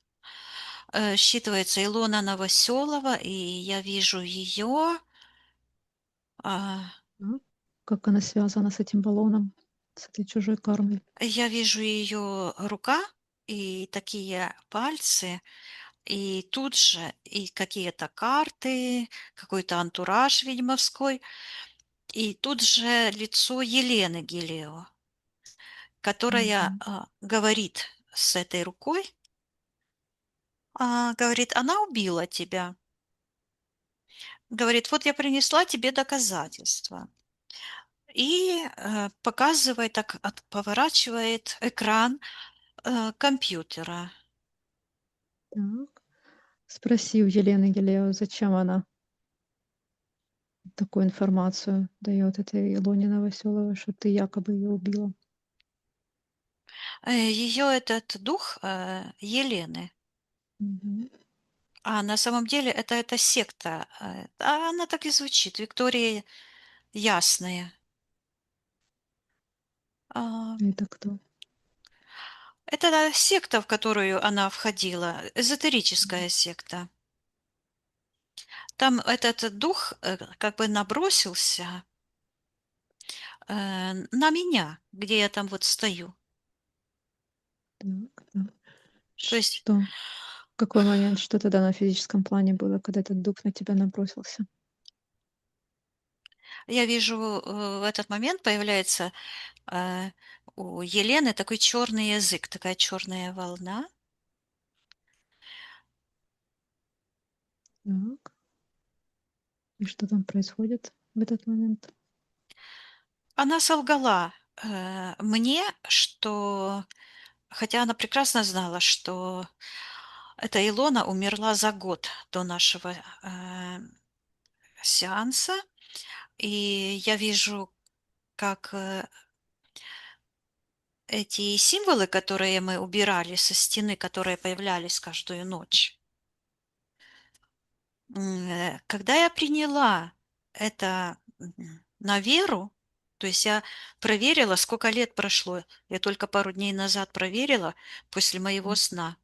считывается Илона Новоселова, и я вижу ее, Так. Как она связана с этим баллоном, с этой чужой кармой? я вижу ее рука и такие пальцы, и тут же и какие-то карты, какой-то антураж ведьмовской, и тут же лицо Елены Гилео, которая, Мгм. говорит с этой рукой, говорит: "Она убила тебя". Говорит: "Вот я принесла тебе доказательства". И, показывает, так поворачивает экран, компьютера. Так. Спроси у Елены Гелео, зачем она такую информацию дает этой Илоне Новоселовой, что ты якобы ее убила. Ее этот дух, Елены, Мгм. а на самом деле это секта, она так и звучит, Виктория Ясная. А, Это кто? это секта, в которую она входила, эзотерическая секта. Там этот дух, как бы набросился, на меня, где я там вот стою. Так, да. То есть Что? В какой момент, что тогда на физическом плане было, когда этот дух на тебя набросился? я вижу, в этот момент появляется, э, у Елены такой черный язык, такая черная волна. Так. И что там происходит в этот момент? Она солгала, мне, что хотя она прекрасно знала, что эта Илона умерла за год до нашего, сеанса. И я вижу, как, эти символы, которые мы убирали со стены, которые появлялись каждую ночь, когда я приняла это, на веру, то есть я проверила, сколько лет прошло. Я только пару дней назад проверила после моего М, сна,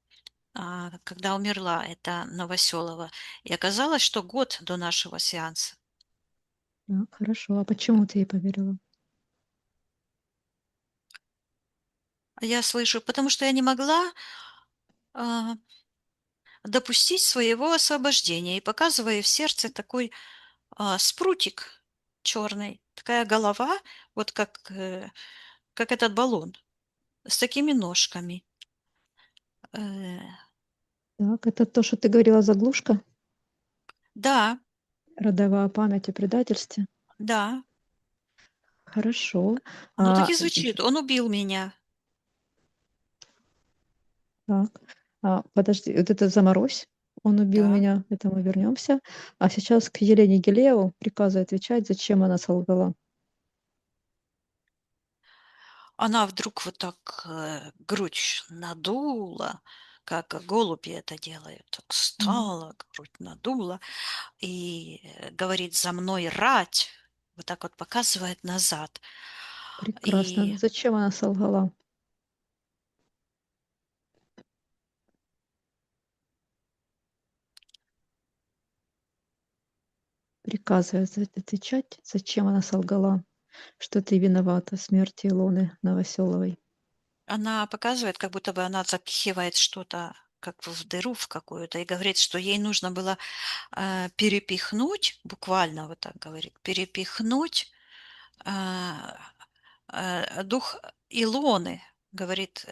когда умерла эта Новоселова. И оказалось, что год до нашего сеанса. Так, хорошо. А почему ты ей поверила? Я слышу, потому что я не могла, а, допустить своего освобождения, и показываю в сердце такой, спрутик черный, такая голова, вот как этот баллон, с такими ножками. Э, Так, это то, что ты говорила, заглушка? да, Родовая память о предательстве? да, Хорошо. оно так А, и звучит. Он убил меня. так. Подожди, вот это заморозь. Он убил Да. меня, это мы вернемся. А сейчас к Елене Гилееву приказываю отвечать, зачем она солгала. Она вдруг вот так грудь надула, как голуби это делают. Так М, встала, грудь надула и говорит: «За мной рать!» Вот так вот показывает назад. Прекрасно. И Зачем она солгала? Приказывает отвечать, зачем она солгала, что ты виновата в смерти Илоны Новоселовой. она показывает, как будто бы она запихивает что-то как в дыру в какую-то и говорит, что ей нужно было перепихнуть, буквально вот так говорит, перепихнуть а, дух Илоны, говорит,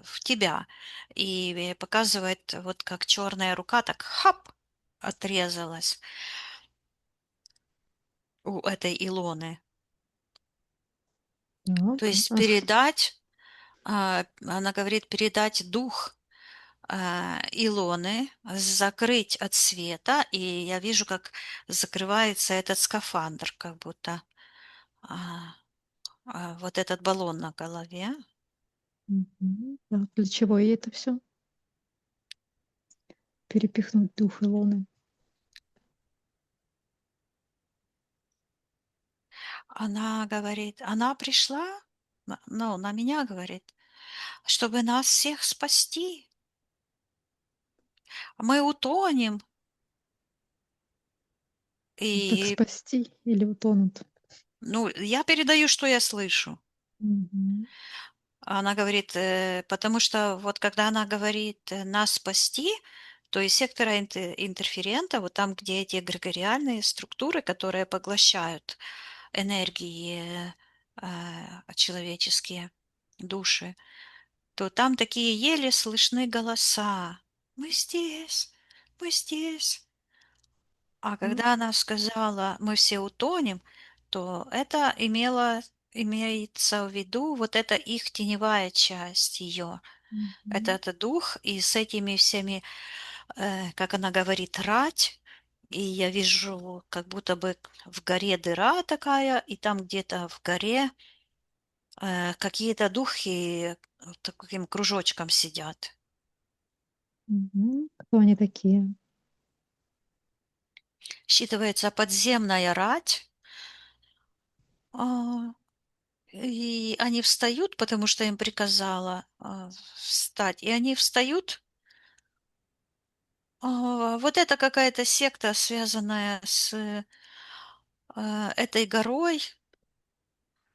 в тебя. И показывает, вот как черная рука так хап отрезалась у этой Илоны. То Так, есть ах, передать, она говорит, передать дух Илоны, закрыть от света, и я вижу, как закрывается этот скафандр, как будто а, вот этот баллон на голове. мгм. Так, для чего ей это все? Перепихнуть дух Илоны. Она говорит, она пришла, ну, на меня говорит, чтобы нас всех спасти. Мы утонем. Так И, спасти или утонут? ну, я передаю, что я слышу. Мгм, Она говорит, потому что вот когда она говорит нас спасти, то из сектора интерферента, вот там, где эти эгрегориальные структуры, которые поглощают энергии человеческие, души, то там такие еле слышны голоса. Мы здесь, мы здесь. А так, когда она сказала, мы все утонем, то это имеется в виду вот это их теневая часть ее. мгм, Это дух, и с этими всеми, как она говорит, рать, и я вижу, как будто бы в горе дыра такая, и там где-то в горе какие-то духи таким кружочком сидят. мгм. Кто они такие? Считывается подземная рать, а, и они встают, потому что им приказала встать, и они встают. Вот это какая-то секта, связанная с этой горой,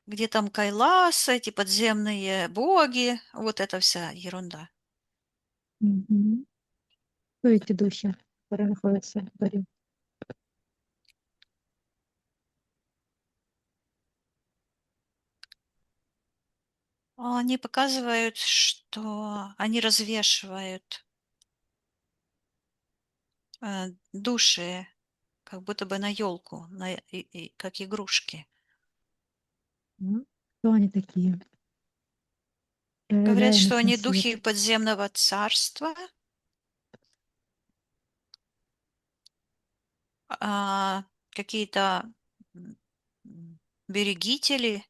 где там Кайлас, эти подземные боги, вот эта вся ерунда. Мгм. Кто эти духи, которые находятся в горе? Они показывают, что они развешивают души, как будто бы на елку, как игрушки. Кто они такие? Говорят, Проявляя что их на они духи свет. подземного царства, какие-то м, берегители.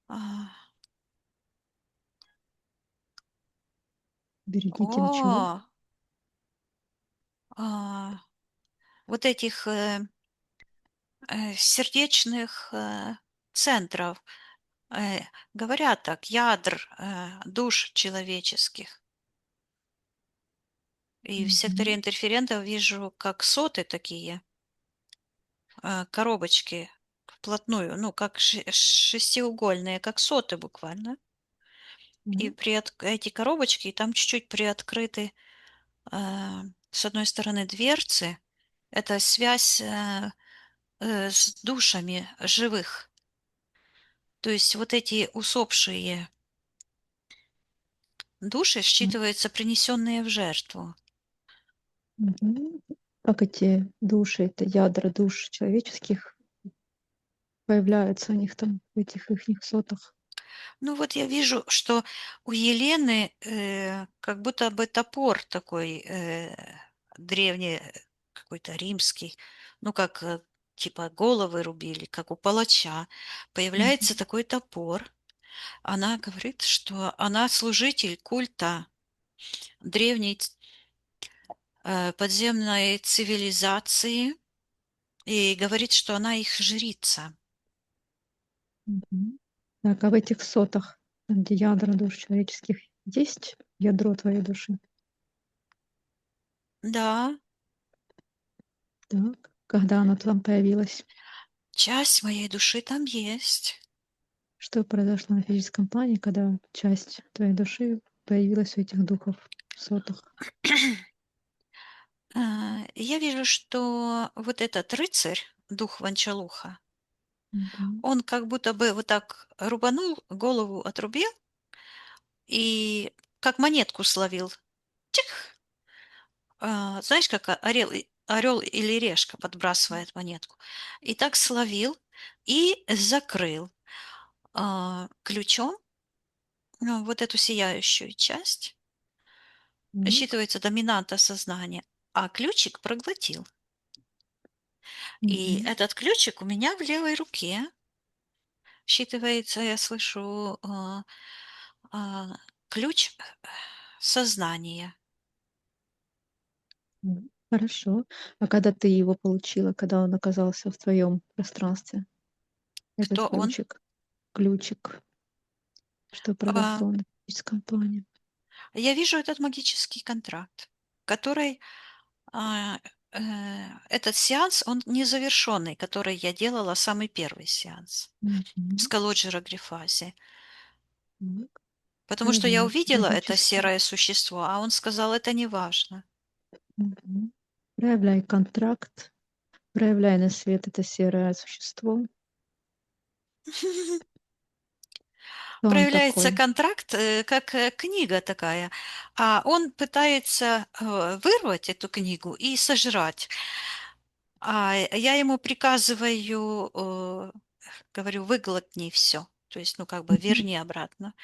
а, Берегители чего? О, а, вот этих сердечных центров, э, говорят так, ядр душ человеческих. И в секторе Мгм. интерферентов вижу, как соты такие, коробочки вплотную, ну, как шестиугольные, как соты буквально. И Так. эти коробочки, и там чуть-чуть приоткрыты, с одной стороны, дверцы. Это связь с душами живых. То есть вот эти усопшие души считываются принесенные в жертву. Мгм. Как эти души, это ядра душ человеческих появляются у них там в этих их сотах? Ну вот я вижу, что у Елены как будто бы топор такой древний, какой-то римский, ну, как типа головы рубили, как у палача. Появляется Мгм. такой топор. Она говорит, что она служитель культа древней подземной цивилизации и говорит, что она их жрица. Мгм. Так, а в этих сотах, там, где ядра душ человеческих, есть ядро твоей души? Да, Так. Когда оно там появилось? часть моей души там есть. Что произошло на физическом плане, когда часть твоей души появилась у этих духов в сотах? Я вижу, что вот этот рыцарь, дух Ванчалуха, Мгм. он как будто бы вот так рубанул, голову отрубил и как монетку словил. Чих! Знаешь, как орел или решка подбрасывает монетку. И так словил и закрыл ключом вот эту сияющую часть. Так. Считывается доминанта сознания, а ключик проглотил. И Мгм. этот ключик у меня в левой руке. Считывается, я слышу а, ключ сознания. Хорошо. А когда ты его получила, когда он оказался в твоем пространстве, этот Кто он? ключик, что А, произошло на физическом плане? я вижу этот магический контракт, который этот сеанс, он незавершенный, который я делала, самый первый сеанс с Мгм. Калоджера Грифаси. Так. Потому что я Проявляй увидела это магически. серое существо, а он сказал, это не важно. Мгм. Проявляй контракт, проявляй на свет это серое существо. Кто он Проявляется такой? контракт, как книга такая, а он пытается вырвать эту книгу и сожрать. А я ему приказываю, говорю, выглотни все. То есть, ну, как бы Мгм. верни обратно.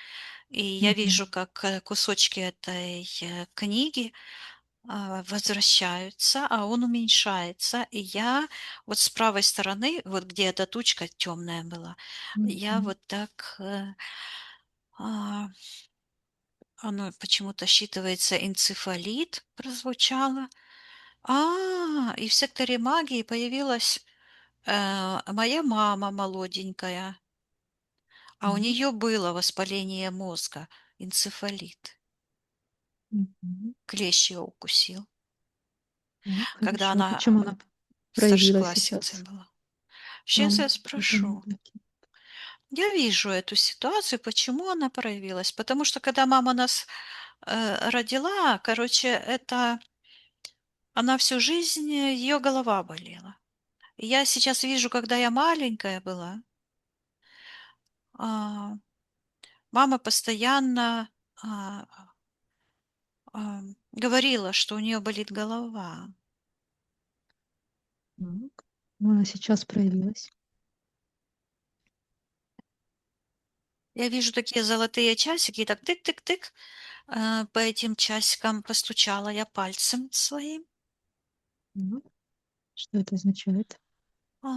И я Мгм. вижу, как кусочки этой книги возвращаются, а он уменьшается. И я вот с правой стороны, вот где эта тучка темная была, я Мгм. вот так оно почему-то считывается энцефалит, прозвучало. И в секторе магии появилась моя мама молоденькая, а у Так. нее было воспаление мозга, энцефалит. Мгм. Клещ ее укусил, Так, когда хорошо. А она почему она в проявилась старшеклассницей сейчас? была. Сейчас я Там, в этом спрошу. облаке. Я вижу эту ситуацию, почему она проявилась. Потому что когда мама нас родила, короче, это она всю жизнь, ее голова болела. И я сейчас вижу, когда я маленькая была, а, мама постоянно а, говорила, что у нее болит голова. Так. Ну, она сейчас проявилась. Я вижу такие золотые часики, и так тык-тык-тык по этим часикам постучала я пальцем своим. Так. Что это означает? А,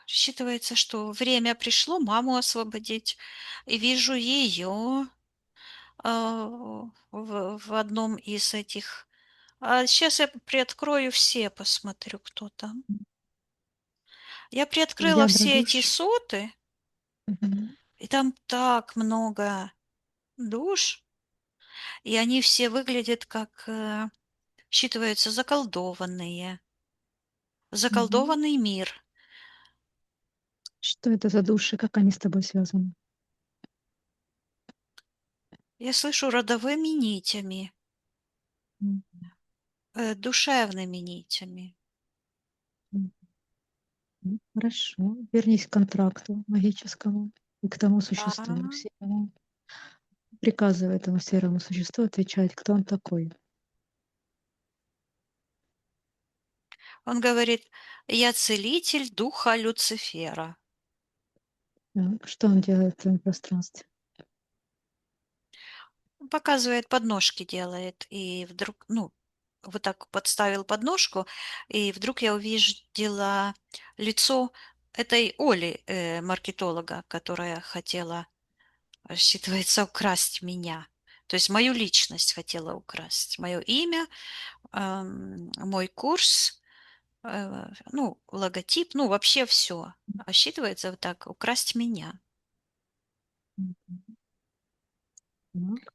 Считывается, что время пришло маму освободить. И вижу ее в одном из этих. Сейчас я приоткрою все, посмотрю, кто там. Я приоткрыла Ядра все эти душ. соты, Мгм. и там так много душ, и они все выглядят как, считываются, заколдованные. Мгм. Заколдованный мир. Что это за души? Как они с тобой связаны? Я слышу родовыми нитями, Мгм. душевными нитями. Хорошо. Вернись к контракту магическому и к тому А, существу серому. Приказывай этому серому существу отвечать, кто он такой. Он говорит: "Я целитель духа Люцифера". Так, что он делает в твоем пространстве? Показывает, подножки делает, и вдруг, ну, вот так подставил подножку, и вдруг я увидела лицо этой Оли, маркетолога, которая хотела, считывается, украсть меня. То есть мою личность хотела украсть, мое имя, мой курс, ну, логотип, ну, вообще все. А считывается вот так, украсть меня. Мгм. Так.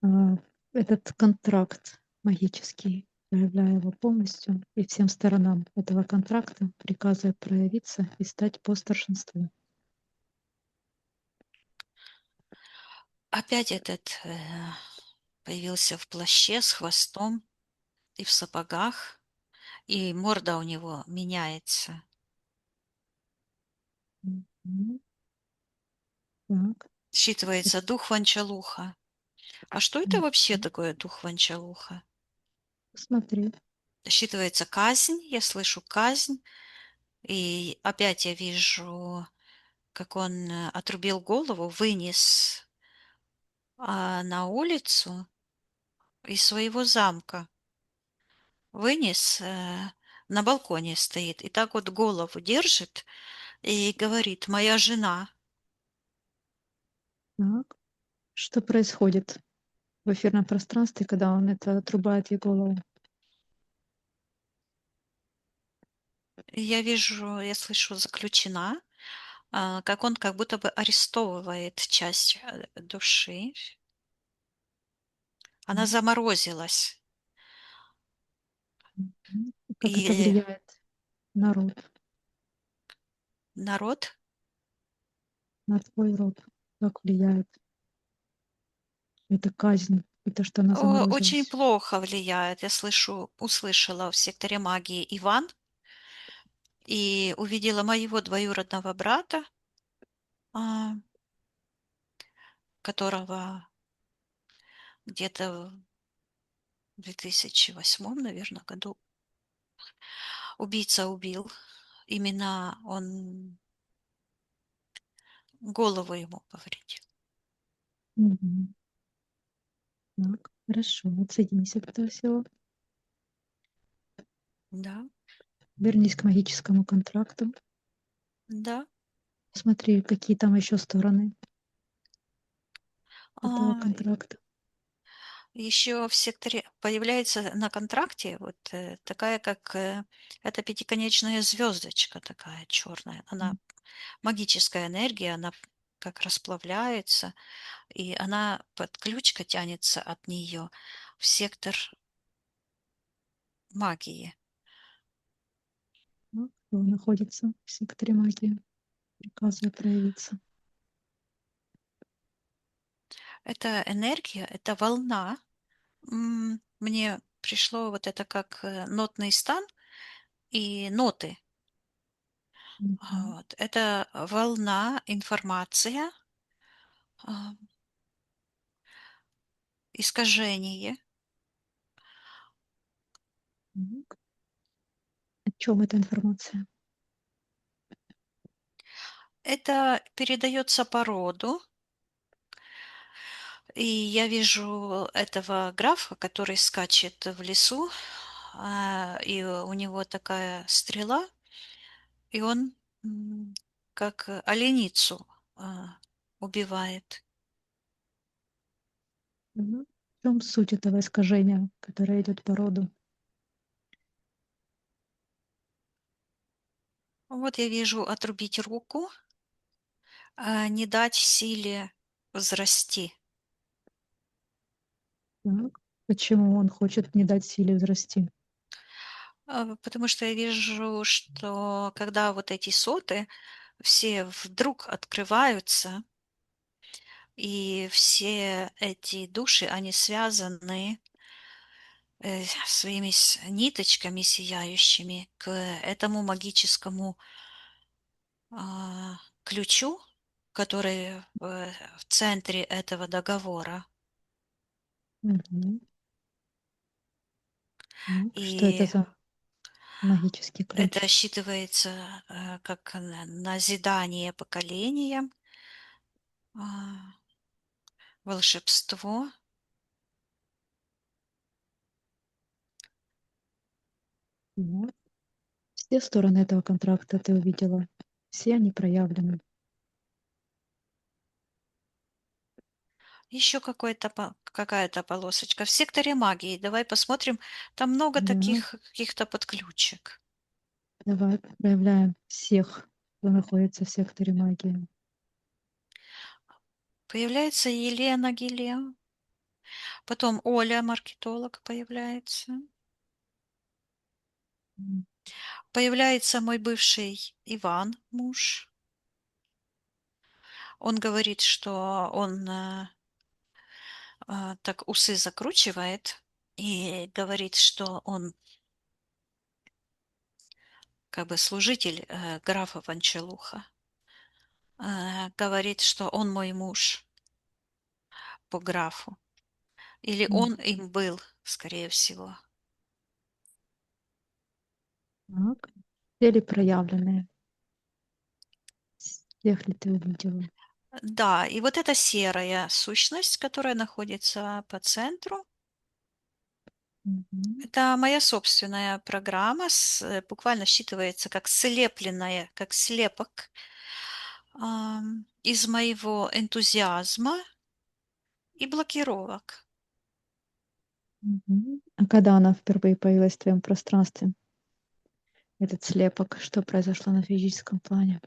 А, Этот контракт магический, проявляя его полностью и всем сторонам этого контракта, приказывая проявиться и стать по старшинству. Опять этот появился в плаще с хвостом и в сапогах, и морда у него меняется. Мгм. Так, Считывается дух Ванчалуха. А что это вообще мгм. такое дух Ванчалуха? Посмотри. Считывается казнь, я слышу казнь, и опять я вижу, как он отрубил голову, вынес на улицу из своего замка. Вынес, на балконе стоит, и так вот голову держит и говорит: «Моя жена». Так. Что происходит в эфирном пространстве, когда он это отрубает ей голову? Я вижу, я слышу, заключена, как он как будто бы арестовывает часть души. Она М, заморозилась. Как это И влияет на род, народ на твой род? Как влияет эта казнь, это что она очень заморозилась? плохо влияет. Я услышала в секторе магии Иван и увидела моего двоюродного брата, а, которого где-то в 2008, наверное, году убийца убил. Именно он голову ему повредил. Мгм. Так, хорошо. Отсоединись от этого всего. Да, Вернись к магическому контракту. да. Смотри, какие там еще стороны этого А, контракта. еще в секторе появляется на контракте вот такая, как это пятиконечная звездочка такая черная. Она М, магическая энергия, она как расплавляется, и она под ключка тянется от нее в сектор магии. ну, кто находится в секторе магии, приказывая проявиться. Это энергия, это волна. Мне пришло вот это как нотный стан и ноты. Мгм. Вот. Это волна, информация, а, искажение. Так. О чем эта информация? Это передается по роду. И я вижу этого графа, который скачет в лесу, и у него такая стрела, и он как оленицу убивает. Мгм. В чем суть этого искажения, которое идет по роду? Вот я вижу отрубить руку, не дать силе взрасти. Так. Почему он хочет не дать силе взрасти? Потому что я вижу, что когда вот эти соты все вдруг открываются, и все эти души, они связаны своими ниточками сияющими к этому магическому ключу, который в центре этого договора. Мгм. Так. Что это И за магический это ключ? считывается как назидание поколениям, а, волшебство. Вот. Все стороны этого контракта ты увидела. Все они проявлены. Еще какая-то полосочка в секторе магии. Давай посмотрим. Там много Да, таких каких-то подключек. давай проявляем всех, кто находится в секторе магии. Появляется Елена Гилео. Потом Оля, маркетолог, появляется. М, Появляется мой бывший Иван, муж. Он говорит, что он так усы закручивает и говорит, что он как бы служитель графа Ванчелуха. Говорит, что он мой муж по графу. Или м. он им был, скорее всего. Так. Все ли проявленные? Всех ли ты увидела? Да, и вот эта серая сущность, которая находится по центру, Мгм. это моя собственная программа, буквально считывается как слепленная, как слепок из моего энтузиазма и блокировок. Мгм. А когда она впервые появилась в твоем пространстве, этот слепок, что произошло на физическом плане?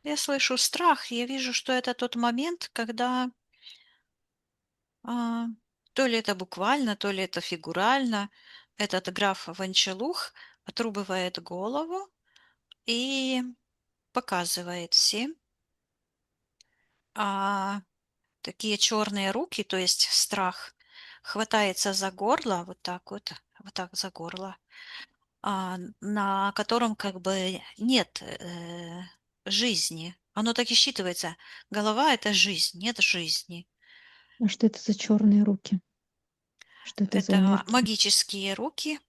Я слышу страх, я вижу, что это тот момент, когда а, то ли это буквально, то ли это фигурально, этот граф Ванчелух отрубывает голову и показывает всем, а такие черные руки, то есть страх, хватается за горло, вот так за горло, на котором как бы нет жизни. Оно так и считывается. Голова– это жизнь, нет жизни. А что это за черные руки? Что это за Это энергия? магические руки,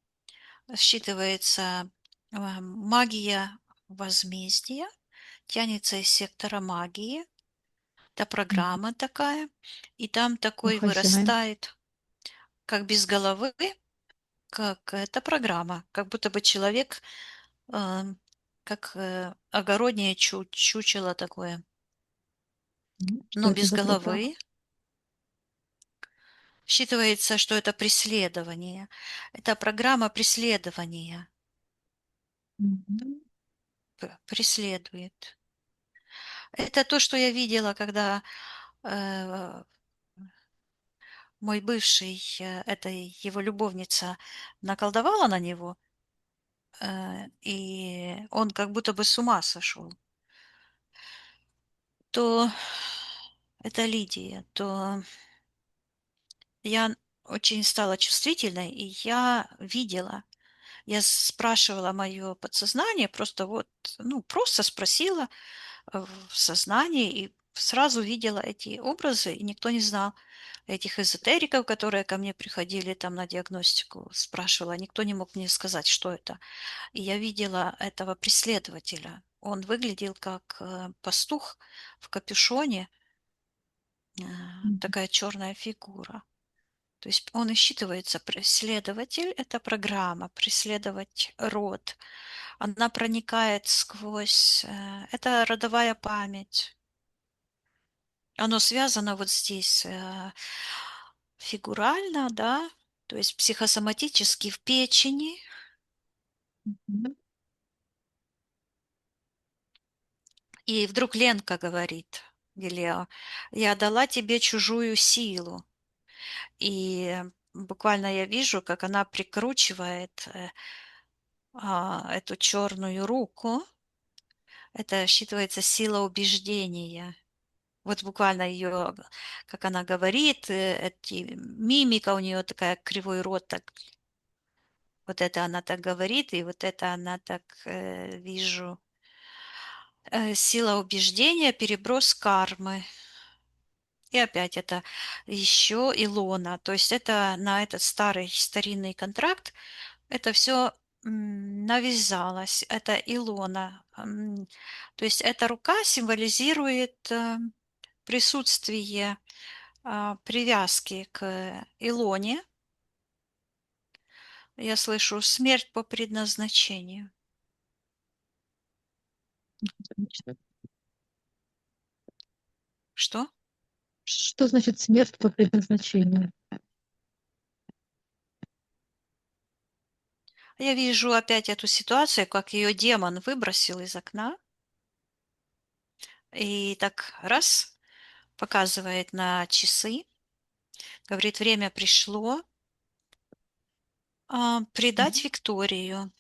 считывается магия возмездия, тянется из сектора магии. Это Мгм. программа такая, и там Кто такой хозяин? вырастает, как без головы, как это программа, как будто бы человек, а, как огороднее чучело такое, Что но это без за программа? головы. Считывается, что это преследование. Это программа преследования. Мгм. Преследует. Это то, что я видела, когда э, мой бывший, эта его любовница наколдовала на него, и он как будто бы с ума сошел. То это Лидия, то я очень стала чувствительной, и я видела, я спрашивала мое подсознание, просто вот, ну, просто спросила в сознании и сразу видела эти образы, и никто не знал этих эзотериков, которые ко мне приходили там на диагностику, спрашивала, никто не мог мне сказать, что это. И я видела этого преследователя. Он выглядел как пастух в капюшоне, Мгм. такая черная фигура. То есть он и считывается преследователь, это программа, преследовать род. Она проникает сквозь, это родовая память. Оно связано вот здесь фигурально, да, то есть психосоматически в печени. Мгм. И вдруг Ленка говорит, Гелио, я дала тебе чужую силу. И буквально я вижу, как она прикручивает эту черную руку. Это считывается сила убеждения. Вот буквально ее, как она говорит, эти, мимика у нее такая, кривой рот, так, вот это она так говорит, и вот это она так вижу. Сила убеждения, переброс кармы. И опять это еще Илона. То есть это на этот старый старинный контракт это все навязалось. Это Илона. То есть эта рука символизирует присутствие привязки к Илоне. Я слышу смерть по предназначению. Отлично. Что? Что значит смерть по предназначению? Я вижу опять эту ситуацию, как ее демон выбросил из окна, и так раз показывает на часы, говорит, время пришло предать Мгм. Викторию.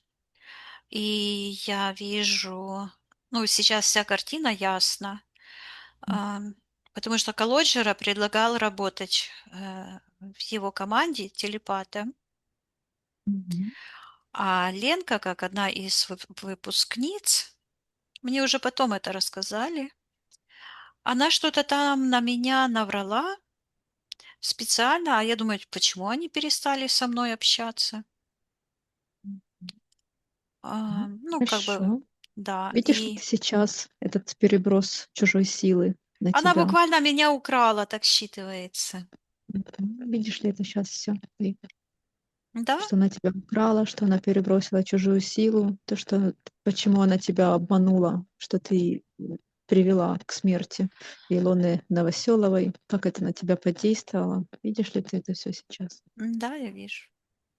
И я вижу, ну, сейчас вся картина ясна, ам, потому что Калоджера предлагал работать в его команде телепатом, Мгм. а Ленка, как одна из выпускниц, мне уже потом это рассказали, она что-то там на меня наврала специально, а я думаю, почему они перестали со мной общаться? Мгм. Ну, как бы, Хорошо. да. Видишь ли И ты сейчас этот переброс чужой силы на она тебя? буквально меня украла, так считывается. Видишь ли это сейчас все? Да, Что она тебя украла, что она перебросила чужую силу, то, что почему она тебя обманула, что ты привела к смерти Илоны Новоселовой, как это на тебя подействовало. Видишь ли ты это все сейчас? да, я вижу.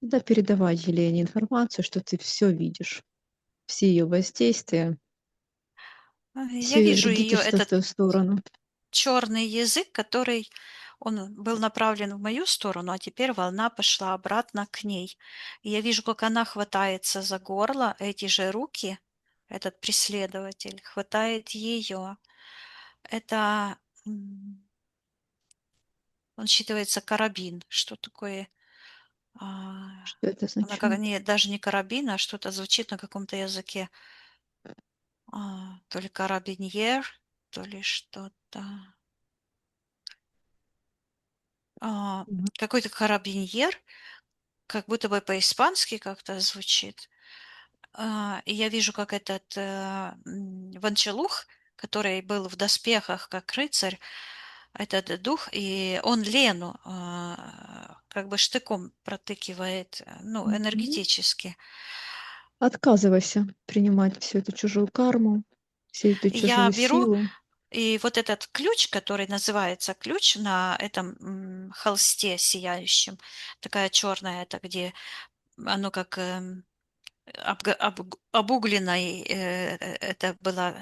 Да, передавай Елене информацию, что ты все видишь, все ее воздействия, Я все ее вижу ее, вредительство в этот твою сторону. черный язык, который он был направлен в мою сторону, а теперь волна пошла обратно к ней. И я вижу, как она хватается за горло, эти же руки, этот преследователь, хватает ее. Это он считывается карабин. Что такое? А, Что это Она как означает? не, даже не карабин, а что-то звучит на каком-то языке. То ли карабиньер, то ли что-то. А, Мгм. Какой-то карабиньер, как будто бы по-испански как-то звучит. И я вижу, как этот Ванчелух, который был в доспехах, как рыцарь, этот дух, и он Лену как бы штыком протыкивает, ну, Мгм. энергетически. Отказывайся принимать всю эту чужую карму, всю эту И я чужую беру, силу. и вот этот ключ, который называется ключ на этом холсте сияющем, такая черная, это где оно как обугленной, это была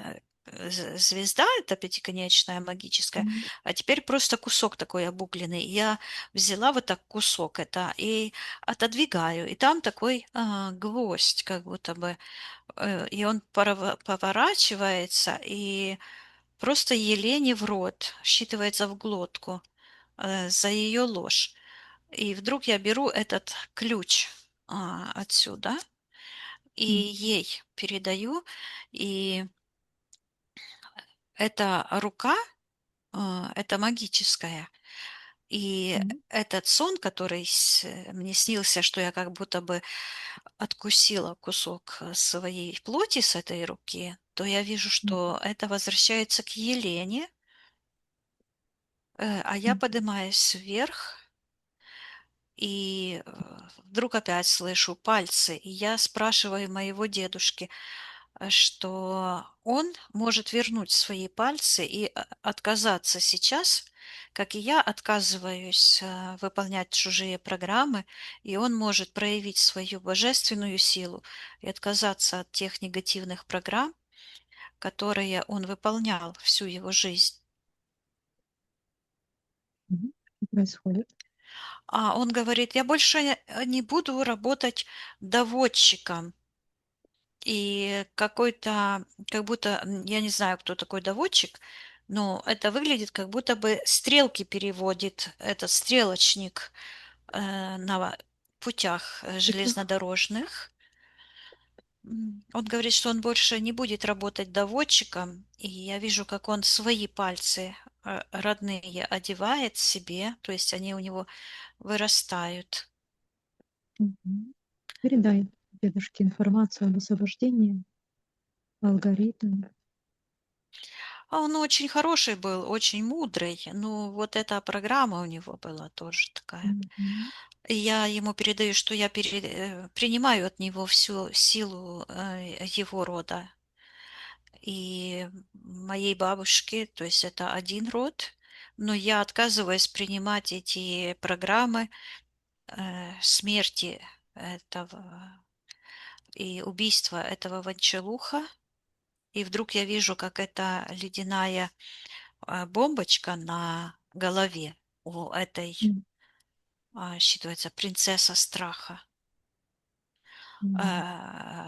звезда, это пятиконечная магическая, Мгм. а теперь просто кусок такой обугленный. Я взяла вот так кусок это и отодвигаю, и там такой гвоздь, как будто бы, и он поворачивается, и просто Елене в рот, считывается в глотку за ее ложь. И вдруг я беру этот ключ отсюда, и Мгм. ей передаю, и эта рука, это магическая. И Мгм. этот сон, который мне снился, что я как будто бы откусила кусок своей плоти с этой руки, то я вижу, Мгм. что это возвращается к Елене, а я Мгм. поднимаюсь вверх, и вдруг опять слышу пальцы, и я спрашиваю моего дедушки, что он может вернуть свои пальцы и отказаться сейчас, как и я отказываюсь выполнять чужие программы, и он может проявить свою божественную силу и отказаться от тех негативных программ, которые он выполнял всю его жизнь. Мгм. Что происходит? А он говорит, я больше не буду работать доводчиком. И какой-то, как будто, я не знаю, кто такой доводчик, но это выглядит, как будто бы стрелки переводит этот стрелочник на путях Путях. железнодорожных. Он говорит, что он больше не будет работать доводчиком, и я вижу, как он свои пальцы родные одевает себе, то есть они у него вырастают. Мгм. Передай дедушке информацию об освобождении, алгоритм. А он очень хороший был, очень мудрый. Ну, вот эта программа у него была тоже такая. Мгм. Я ему передаю, что я принимаю от него всю силу его рода. И моей бабушки, то есть это один род, но я отказываюсь принимать эти программы смерти этого и убийства этого Ванчелуха. И вдруг я вижу, как эта ледяная бомбочка на голове у этой, М, считывается, принцесса страха, м,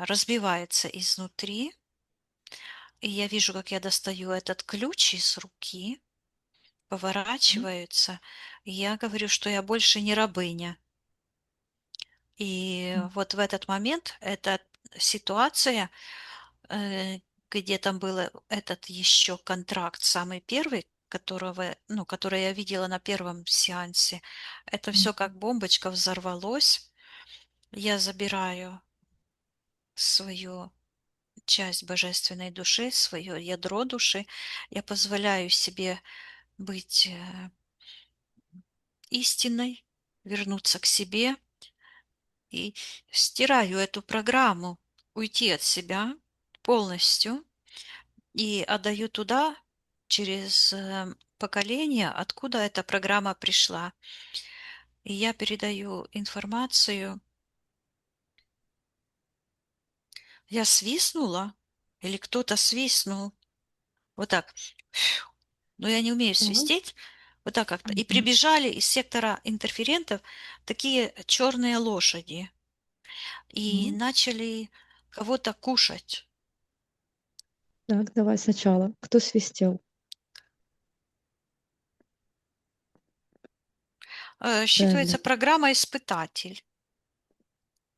разбивается изнутри. И я вижу, как я достаю этот ключ из руки, м, поворачиваются, и я говорю, что я больше не рабыня. И м, вот в этот момент эта ситуация, э, где там был этот еще контракт, самый первый, которого, ну, который я видела на первом сеансе, это м. все как бомбочка взорвалось. Я забираю свою часть божественной души, свое ядро души. Я позволяю себе быть истинной, вернуться к себе и стираю эту программу, уйти от себя полностью и отдаю туда, через поколение, откуда эта программа пришла. И я передаю информацию. Я свистнула или кто-то свистнул. Вот так. Но я не умею Так. свистеть. Вот так как-то. И Мгм. прибежали из сектора интерферентов такие черные лошади. И Так, начали кого-то кушать. так, давай сначала. Кто свистел? Считывается Правильно. программа «Испытатель».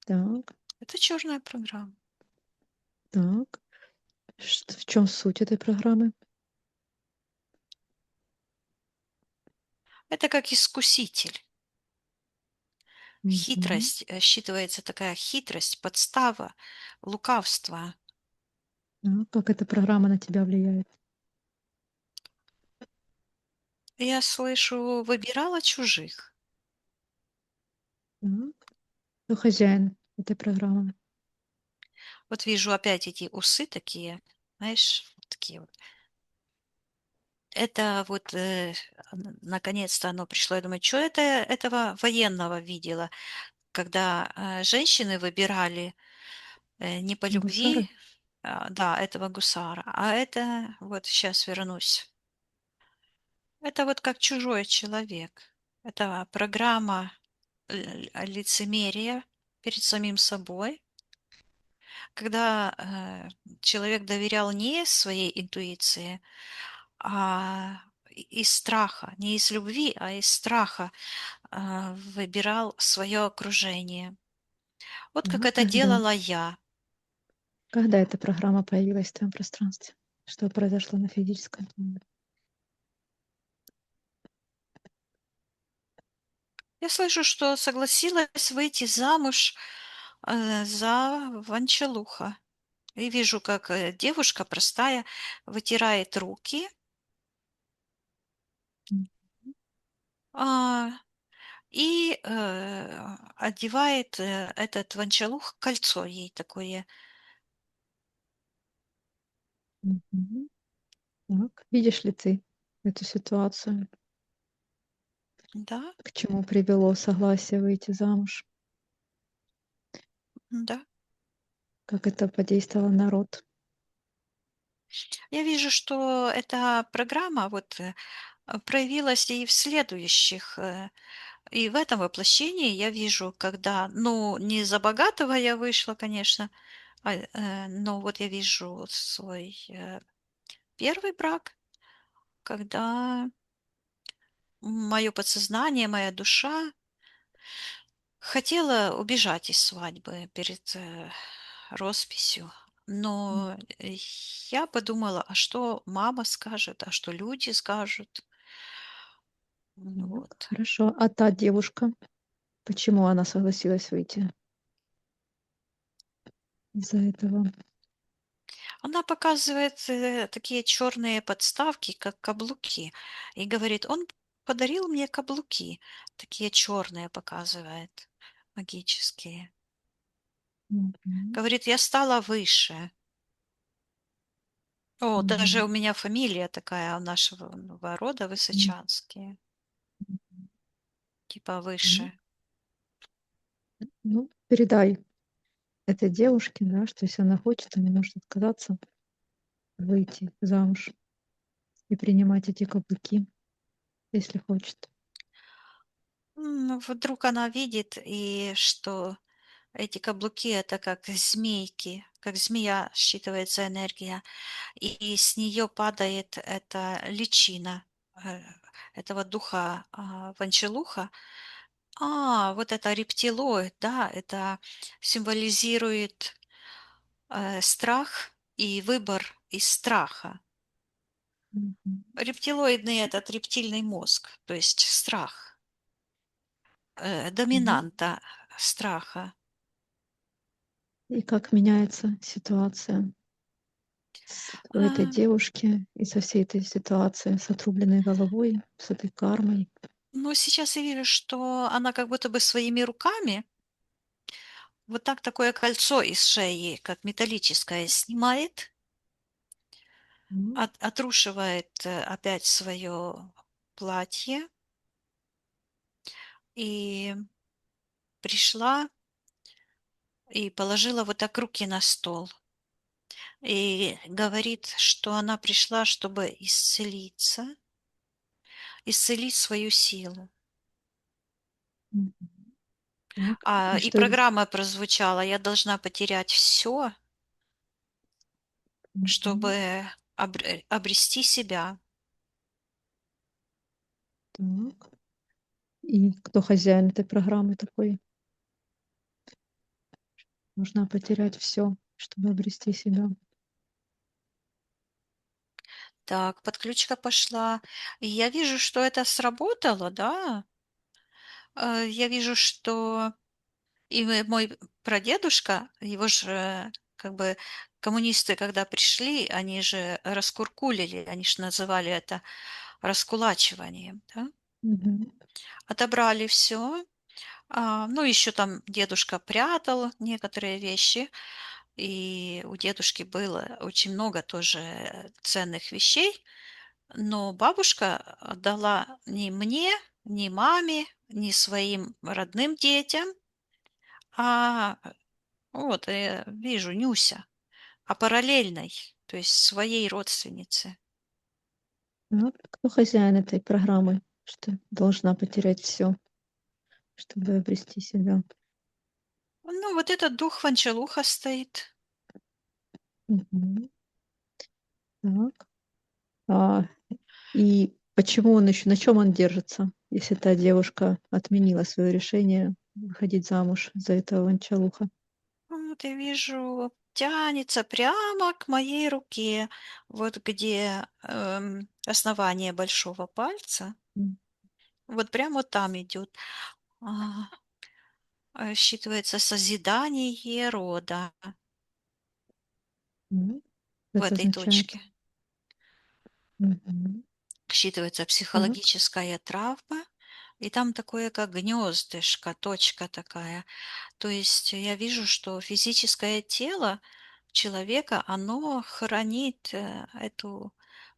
Так, Это черная программа. так. В чем суть этой программы? Это как искуситель. Мгм. Хитрость, считывается такая хитрость, подстава, лукавство. Так, как эта программа на тебя влияет? Я слышу, выбирала чужих. Так. Кто хозяин этой программы? Вот вижу опять эти усы такие, знаешь, вот такие вот. Это вот, наконец-то оно пришло. Я думаю, что это этого военного видела, когда женщины выбирали не по Гусары? любви, да, этого гусара, а это вот сейчас вернусь. Это вот как чужой человек. Это программа лицемерия перед самим собой, когда человек доверял не своей интуиции, из страха, не из любви, а из страха выбирал свое окружение. Вот как Так, это делала я. когда эта программа появилась в твоем пространстве? Что произошло на физическом плане? Я слышу, что согласилась выйти замуж за Ванчелуха. И вижу, как девушка простая вытирает руки, М, а, и одевает этот Ванчалух кольцо ей такое. мгм. Так, видишь ли ты эту ситуацию? Да, К чему привело согласие выйти замуж? да. Как это подействовало на род? Я вижу, что эта программа вот проявилась и в следующих, и в этом воплощении я вижу, когда, ну, не за богатого я вышла, конечно, но вот я вижу свой первый брак, когда мое подсознание, моя душа хотела убежать из свадьбы перед росписью. М, Но я подумала, а что мама скажет, а что люди скажут. так, Вот. хорошо. А та девушка, почему она согласилась выйти из-за этого? Она показывает такие черные подставки, как каблуки, и говорит, он подарил мне каблуки, такие черные показывает, магические. Мгм. Говорит, я стала выше. О, даже Мгм. у меня фамилия такая у нашего рода М. Высочанские, типа Мгм. выше. Ну, передай этой девушке, да, что если она хочет, она может отказаться выйти замуж и принимать эти каблуки, если хочет. Ну, вдруг она видит, и что эти каблуки — это как змейки, как змея считывается энергия, и с нее падает эта личина э, этого духа Ванчелуха. Вот это рептилоид, да, это символизирует страх и выбор из страха. Мгм. Рептилоидный — этот рептильный мозг, то есть страх, Мгм. доминанта страха. И как меняется ситуация у этой А, девушки из-за всей этой ситуации с отрубленной головой, с этой кармой. Но сейчас я вижу, что она как будто бы своими руками вот так такое кольцо из шеи, как металлическое, снимает, М. отрушивает опять свое платье и пришла и положила вот так руки на стол. И говорит, что она пришла, чтобы исцелиться, исцелить свою силу. Мгм. Так. И И что это? программа прозвучала: я должна потерять все, Мгм. чтобы обрести себя. Так. И кто хозяин этой программы такой? Нужно потерять все, чтобы обрести себя. Так, подключка пошла. И я вижу, что это сработало, да. Я вижу, что мой прадедушка, его же как бы коммунисты, когда пришли, они же раскуркулили, они же называли это раскулачиванием, да. Мгм. Отобрали все. Ну, еще там дедушка прятал некоторые вещи, и у дедушки было очень много тоже ценных вещей. Но бабушка отдала ни мне, ни маме, ни своим родным детям, а вот, вижу, Нюся, параллельной, то есть своей родственнице. Так. Кто хозяин этой программы, что должна потерять все, чтобы обрести себя? Ну, вот этот дух Ванчалуха стоит. Мгм. Так. А, и почему он еще на чем он держится, если та девушка отменила свое решение выходить замуж за этого анчалуха? Вот я вижу, тянется прямо к моей руке, вот где основание большого пальца, М. вот прямо вот там идет. Считывается созидание рода М. Что в это этой означает? точке. Мгм. Считывается Так. психологическая травма, и там такое, как гнездышко, точка такая. То есть я вижу, что физическое тело человека, оно хранит эту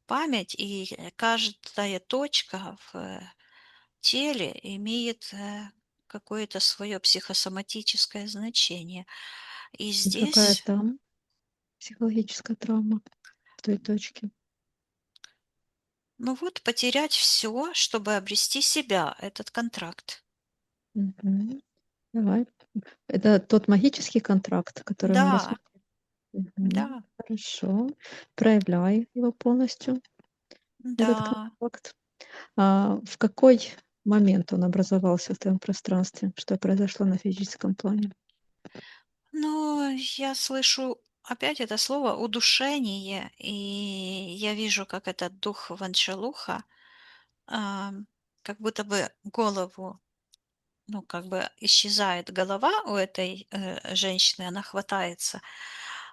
память, и каждая точка в теле имеет какое-то свое психосоматическое значение. И И какая здесь, там психологическая травма в той точке? ну вот, потерять все, чтобы обрести себя, этот контракт. Мгм. Давай. Это тот магический контракт, который мы Да, рассмотрели? Мгм. да, Хорошо. Проявляй его полностью, этот да. контракт. В какой момент он образовался в твоем пространстве? Что произошло на физическом плане? Но я слышу опять это слово удушение, и я вижу, как этот дух Ванчалуха, как будто бы голову, ну, как бы исчезает голова у этой женщины, она хватается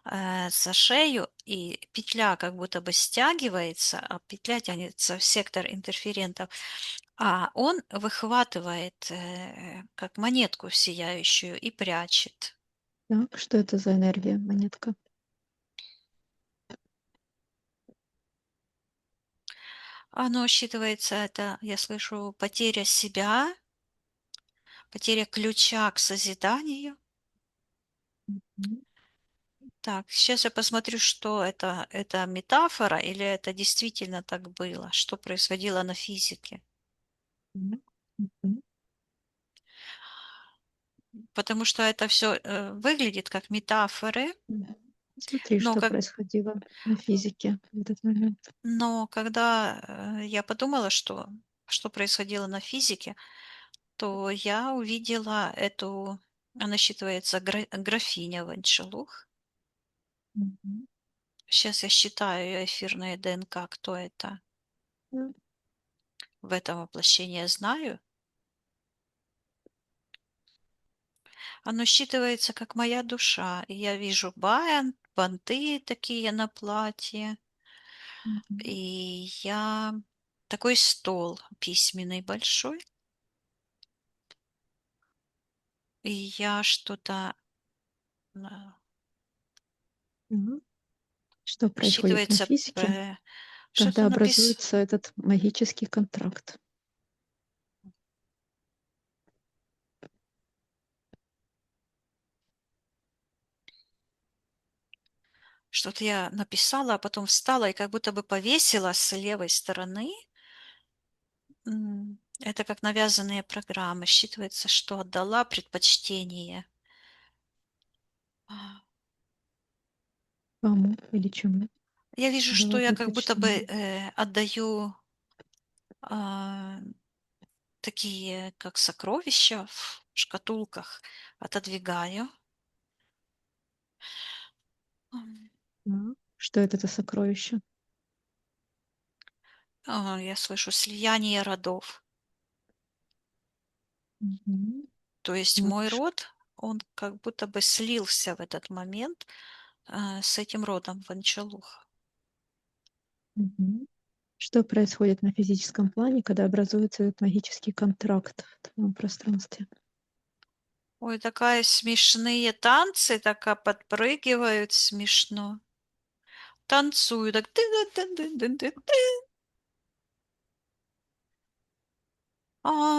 за шею, и петля как будто бы стягивается, а петля тянется в сектор интерферентов. а он выхватывает, как монетку сияющую и прячет. Так, что это за энергия, монетка? Оно считывается, это, я слышу, потеря себя, потеря ключа к созиданию. Мгм. Так, сейчас я посмотрю, что это метафора или это действительно так было, что происходило на физике. Мгм. Мгм. Потому что это все выглядит как метафоры, Мгм. Смотри, но, что как, происходило на физике в этот момент. но когда я подумала, что происходило на физике, то я увидела эту, она считывается графиня Ванчелух. Мгм. Сейчас я считаю эфирное ДНК, кто это. Да. В этом воплощении я знаю. Оно считывается как моя душа. И я вижу банты такие на платье. Мгм. И я такой стол письменный большой. И я что-то Мгм. Что происходит на считывается, физике, что-то когда написано. образуется этот магический контракт? Что-то я написала, а потом встала и как будто бы повесила с левой стороны. Это как навязанные программы. Считывается, что отдала предпочтение. А, Кому или чему Я вижу, что дала я как будто бы предпочтение? отдаю а, такие, как сокровища в шкатулках, отодвигаю. М, Да. Что это за сокровище? Я слышу слияние родов. Мгм. То есть Так, мой род, он как будто бы слился в этот момент с этим родом Ванчалуха. мгм. Что происходит на физическом плане, когда образуется этот магический контракт в твоем пространстве? Ой, такая смешные танцы, такая подпрыгивают смешно. Танцую так. Ты-ды-ды-ды-ды-ды.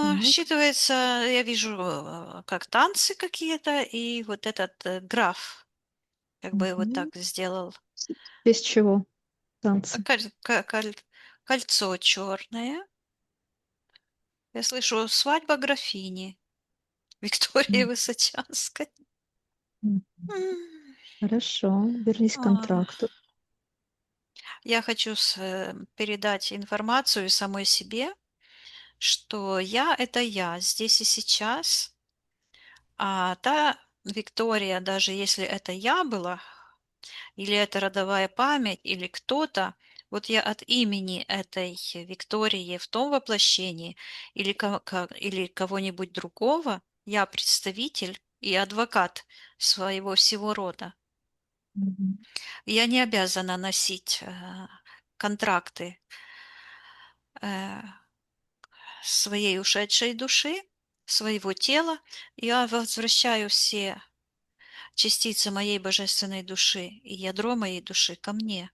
Так. Считывается, я вижу, как танцы какие-то, и вот этот граф как бы вот Мгм. так сделал. Без чего А танцы? кольцо черное. Я слышу «Свадьба графини» Виктории М. Высочанской. Мгм. М. Хорошо, вернись к А, контракту. Я хочу передать информацию самой себе, что я — это я здесь и сейчас, а та Виктория, даже если это я была, или это родовая память, или кто-то, вот я от имени этой Виктории в том воплощении или кого-нибудь другого, я представитель и адвокат своего всего рода. Мгм. Я не обязана носить контракты э, своей ушедшей души, своего тела. Я возвращаю все частицы моей божественной души и ядро моей души ко мне.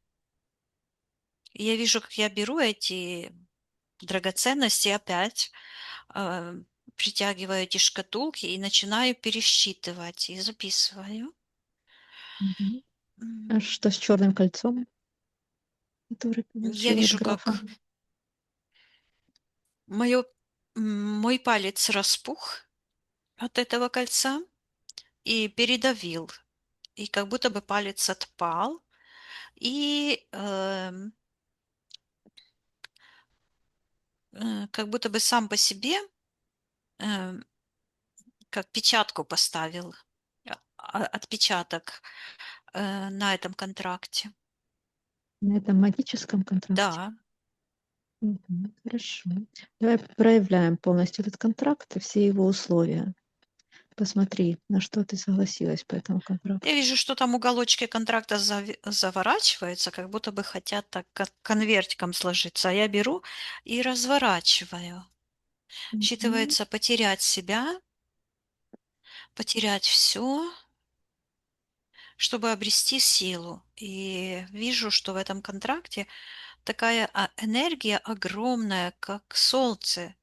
И я вижу, как я беру эти драгоценности опять, а, притягиваю эти шкатулки и начинаю пересчитывать и записываю. Мгм. А М, что с черным кольцом, который Я получила от вижу, графа? как моё, мой палец распух от этого кольца и передавил, и как будто бы палец отпал, и как будто бы сам по себе эм, как печатку поставил, отпечаток на этом контракте. На этом магическом контракте? Да, Мгм. Хорошо. Давай проявляем полностью этот контракт и все его условия. Посмотри, на что ты согласилась по этому я контракту. вижу, что там уголочки контракта заворачиваются, как будто бы хотят так как конвертиком сложиться. А я беру и разворачиваю. Мгм. Считывается потерять себя, потерять все, чтобы обрести силу. И вижу, что в этом контракте такая энергия огромная, как солнце.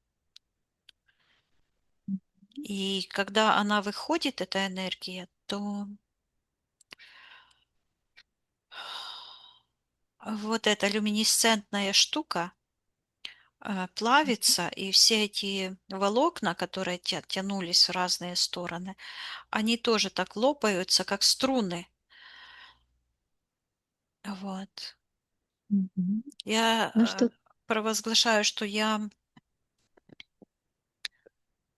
И когда она выходит, эта энергия, то вот эта люминесцентная штука плавится, и все эти волокна, которые тянулись в разные стороны, они тоже так лопаются, как струны. Вот. Мгм. Я Ну что, провозглашаю, что я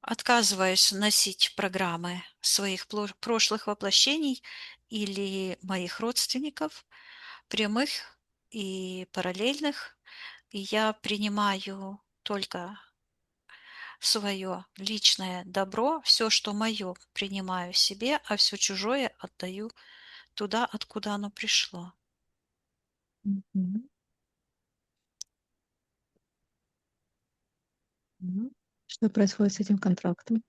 отказываюсь носить программы своих прошлых воплощений или моих родственников, прямых и параллельных. И я принимаю только свое личное добро, все, что мое, принимаю себе, а все чужое отдаю туда, откуда оно пришло. мгм. Ну, что происходит с этим контрактом?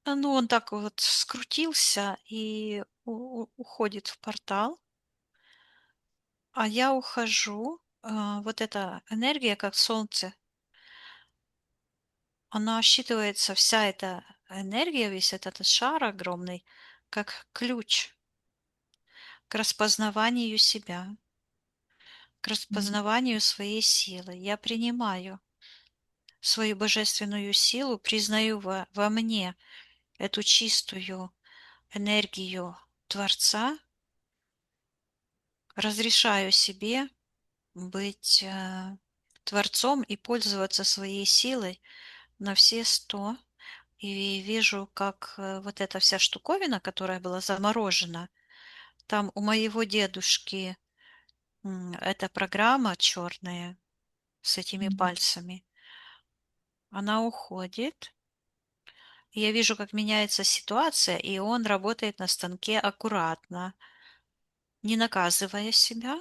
Ну, он так вот скрутился и уходит в портал, а я ухожу. Вот эта энергия, как солнце, она считывается, вся эта энергия, весь этот шар огромный, как ключ к распознаванию себя, к М, распознаванию своей силы. Я принимаю свою божественную силу, признаю во мне эту чистую энергию Творца, разрешаю себе быть Творцом и пользоваться своей силой на все 100. И вижу, как вот эта вся штуковина, которая была заморожена, там у моего дедушки эта программа черная с этими м, пальцами, она уходит. И я вижу, как меняется ситуация, и он работает на станке аккуратно, не наказывая себя.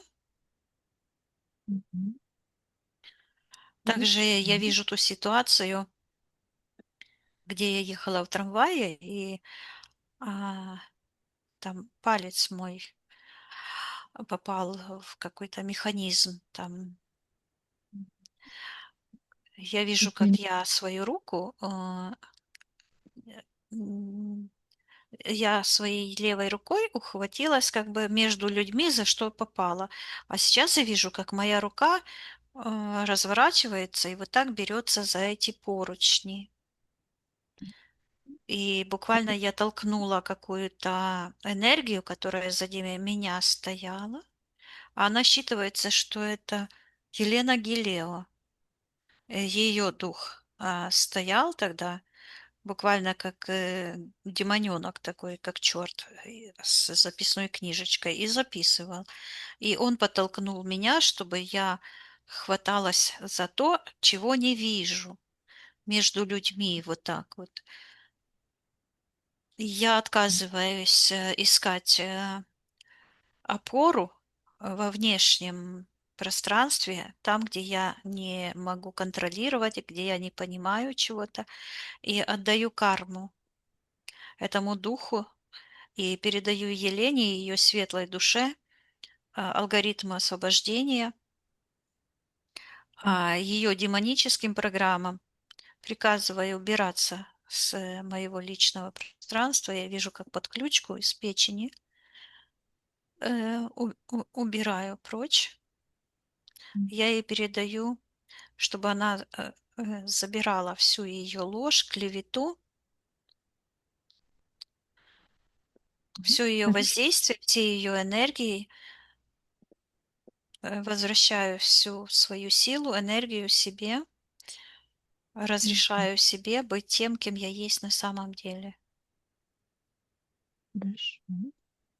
мгм. Также Хорошо. я вижу ту ситуацию, где я ехала в трамвае, и а, там палец мой попал в какой-то механизм. Там я вижу, как Извини. я свою руку, м, я своей левой рукой ухватилась как бы между людьми, за что попало. А сейчас я вижу, как моя рука разворачивается и вот так берется за эти поручни. И буквально я толкнула какую-то энергию, которая сзади меня стояла. А она считывается, что это Елена Гилео. Ее дух стоял тогда, буквально как демоненок такой, как черт, с записной книжечкой, и записывал. И он подтолкнул меня, чтобы я хваталась за то, чего не вижу между людьми, вот так вот. Я отказываюсь искать опору во внешнем пространстве, там, где я не могу контролировать, где я не понимаю чего-то, и отдаю карму этому духу и передаю Елене и ее светлой душе алгоритм освобождения, М, ее демоническим программам приказываю убираться с моего личного пространства. Я вижу, как под ключку из печени убираю прочь. м, Я ей передаю, чтобы она забирала всю ее ложь, клевету, все ее Хорошо. воздействие, все ее энергии, возвращаю всю свою силу, энергию себе, Мгм. разрешаю себе быть тем, кем я есть на самом деле. Хорошо.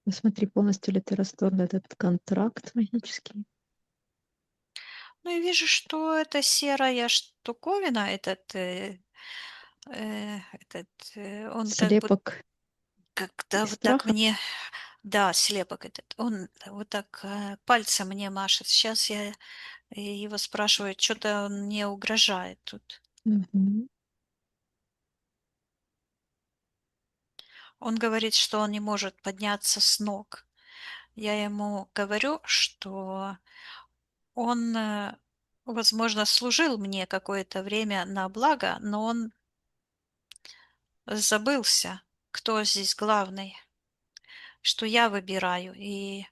Посмотри, полностью ли ты расторгла этот контракт магический. Ну и вижу, что эта серая штуковина, он как бы Слепок как-то из вот так страха. мне, да, слепок этот, он вот так пальцем мне машет. Сейчас я И его спрашивают, что-то он мне угрожает тут. Мгм. Он говорит, что он не может подняться с ног. Я ему говорю, что он, возможно, служил мне какое-то время на благо, но он забылся, кто здесь главный, что я выбираю, и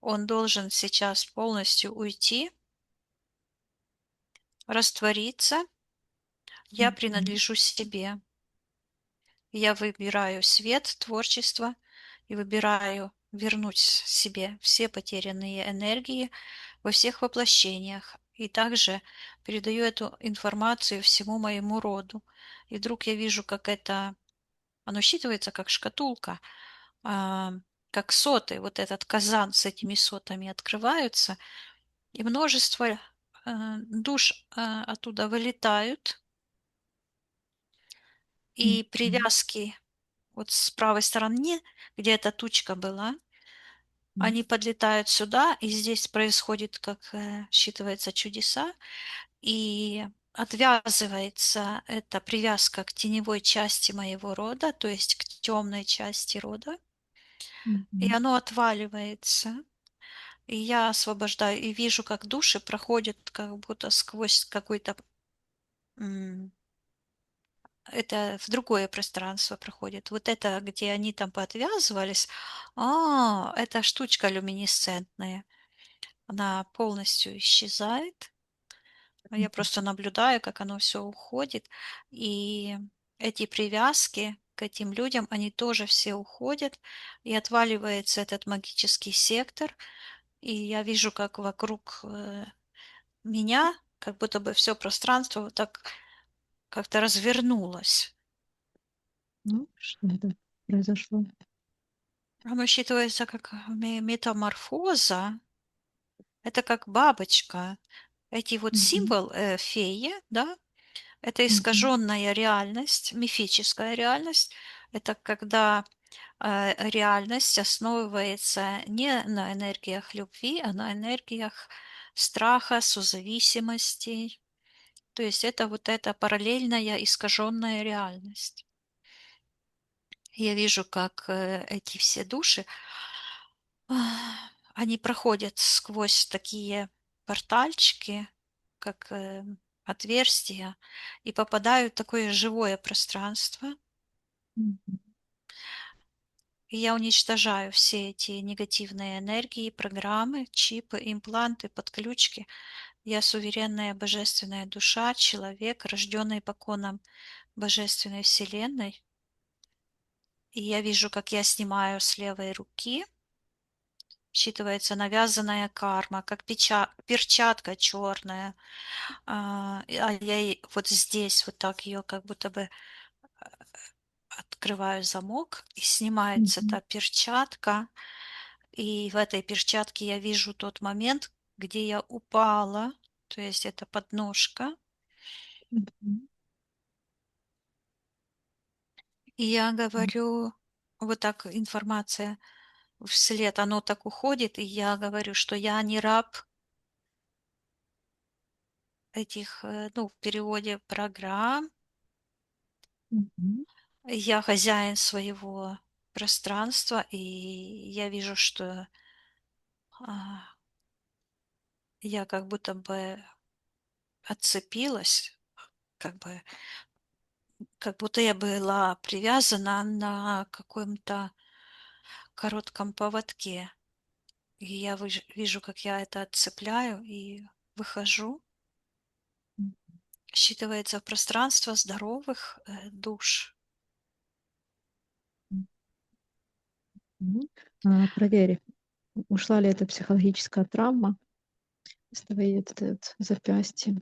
он должен сейчас полностью уйти, раствориться. Я Мгм. принадлежу себе. Я выбираю свет, творчество и выбираю вернуть себе все потерянные энергии во всех воплощениях. И также передаю эту информацию всему моему роду. И вдруг я вижу, как это, оно считывается как шкатулка, а, как соты, вот этот казан с этими сотами открываются, и множество душ оттуда вылетают, и Мгм. привязки вот с правой стороны, где эта тучка была, М. они подлетают сюда, и здесь происходит, как считывается, чудеса, и отвязывается эта привязка к теневой части моего рода, то есть к темной части рода, и Мгм. оно отваливается. И я освобождаю, и вижу, как души проходят как будто сквозь какой-то это в другое пространство проходит. Вот это, где они там поотвязывались, эта штучка люминесцентная, она полностью исчезает. Я просто наблюдаю, как оно все уходит. И эти привязки к этим людям, они тоже все уходят, и отваливается этот магический сектор. И я вижу, как вокруг меня, как будто бы все пространство вот так как-то развернулось. Ну, что это произошло? Оно считывается как метаморфоза. Это как бабочка. Эти вот Мгм. символ феи, да, это Мгм. искаженная реальность, мифическая реальность. Это когда реальность основывается не на энергиях любви, а на энергиях страха, созависимости. То есть это вот эта параллельная искаженная реальность. Я вижу, как эти все души, они проходят сквозь такие портальчики, как отверстия, и попадают в такое живое пространство. Мгм. И я уничтожаю все эти негативные энергии, программы, чипы, импланты, подключки. Я суверенная божественная душа, человек, рожденный по конам божественной вселенной. И я вижу, как я снимаю с левой руки, считывается навязанная карма, как перчатка черная. Я вот здесь вот так ее как будто бы открываю замок, и снимается Мгм. та перчатка. И в этой перчатке я вижу тот момент, где я упала, то есть это подножка. Мгм. И я говорю, вот так информация вслед, оно так уходит, и я говорю, что я не раб этих, ну, в переводе программ, Мгм. я хозяин своего пространства, и я вижу, что а, я как будто бы отцепилась, как бы, как будто я была привязана на каком-то коротком поводке. И я вижу, как я это отцепляю и выхожу. Считывается пространство здоровых душ. Мгм. Проверь, ушла ли эта психологическая травма с твоей вот запястья.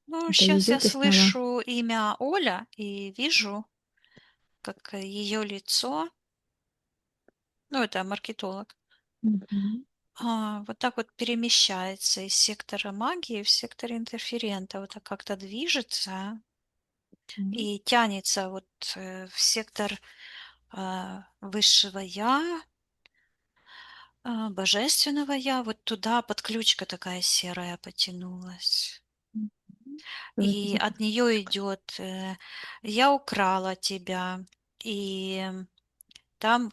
Ну, Это сейчас ее я ты сняла? слышу имя Оля и вижу, как ее лицо, ну, это маркетолог, Мгм. вот так вот перемещается из сектора магии в сектор интерферента, вот так как-то движется М. и тянется вот в сектор высшего я, божественного я, вот туда подключка такая серая потянулась. Мгм. Что это И за от нее идет «Я украла тебя». И там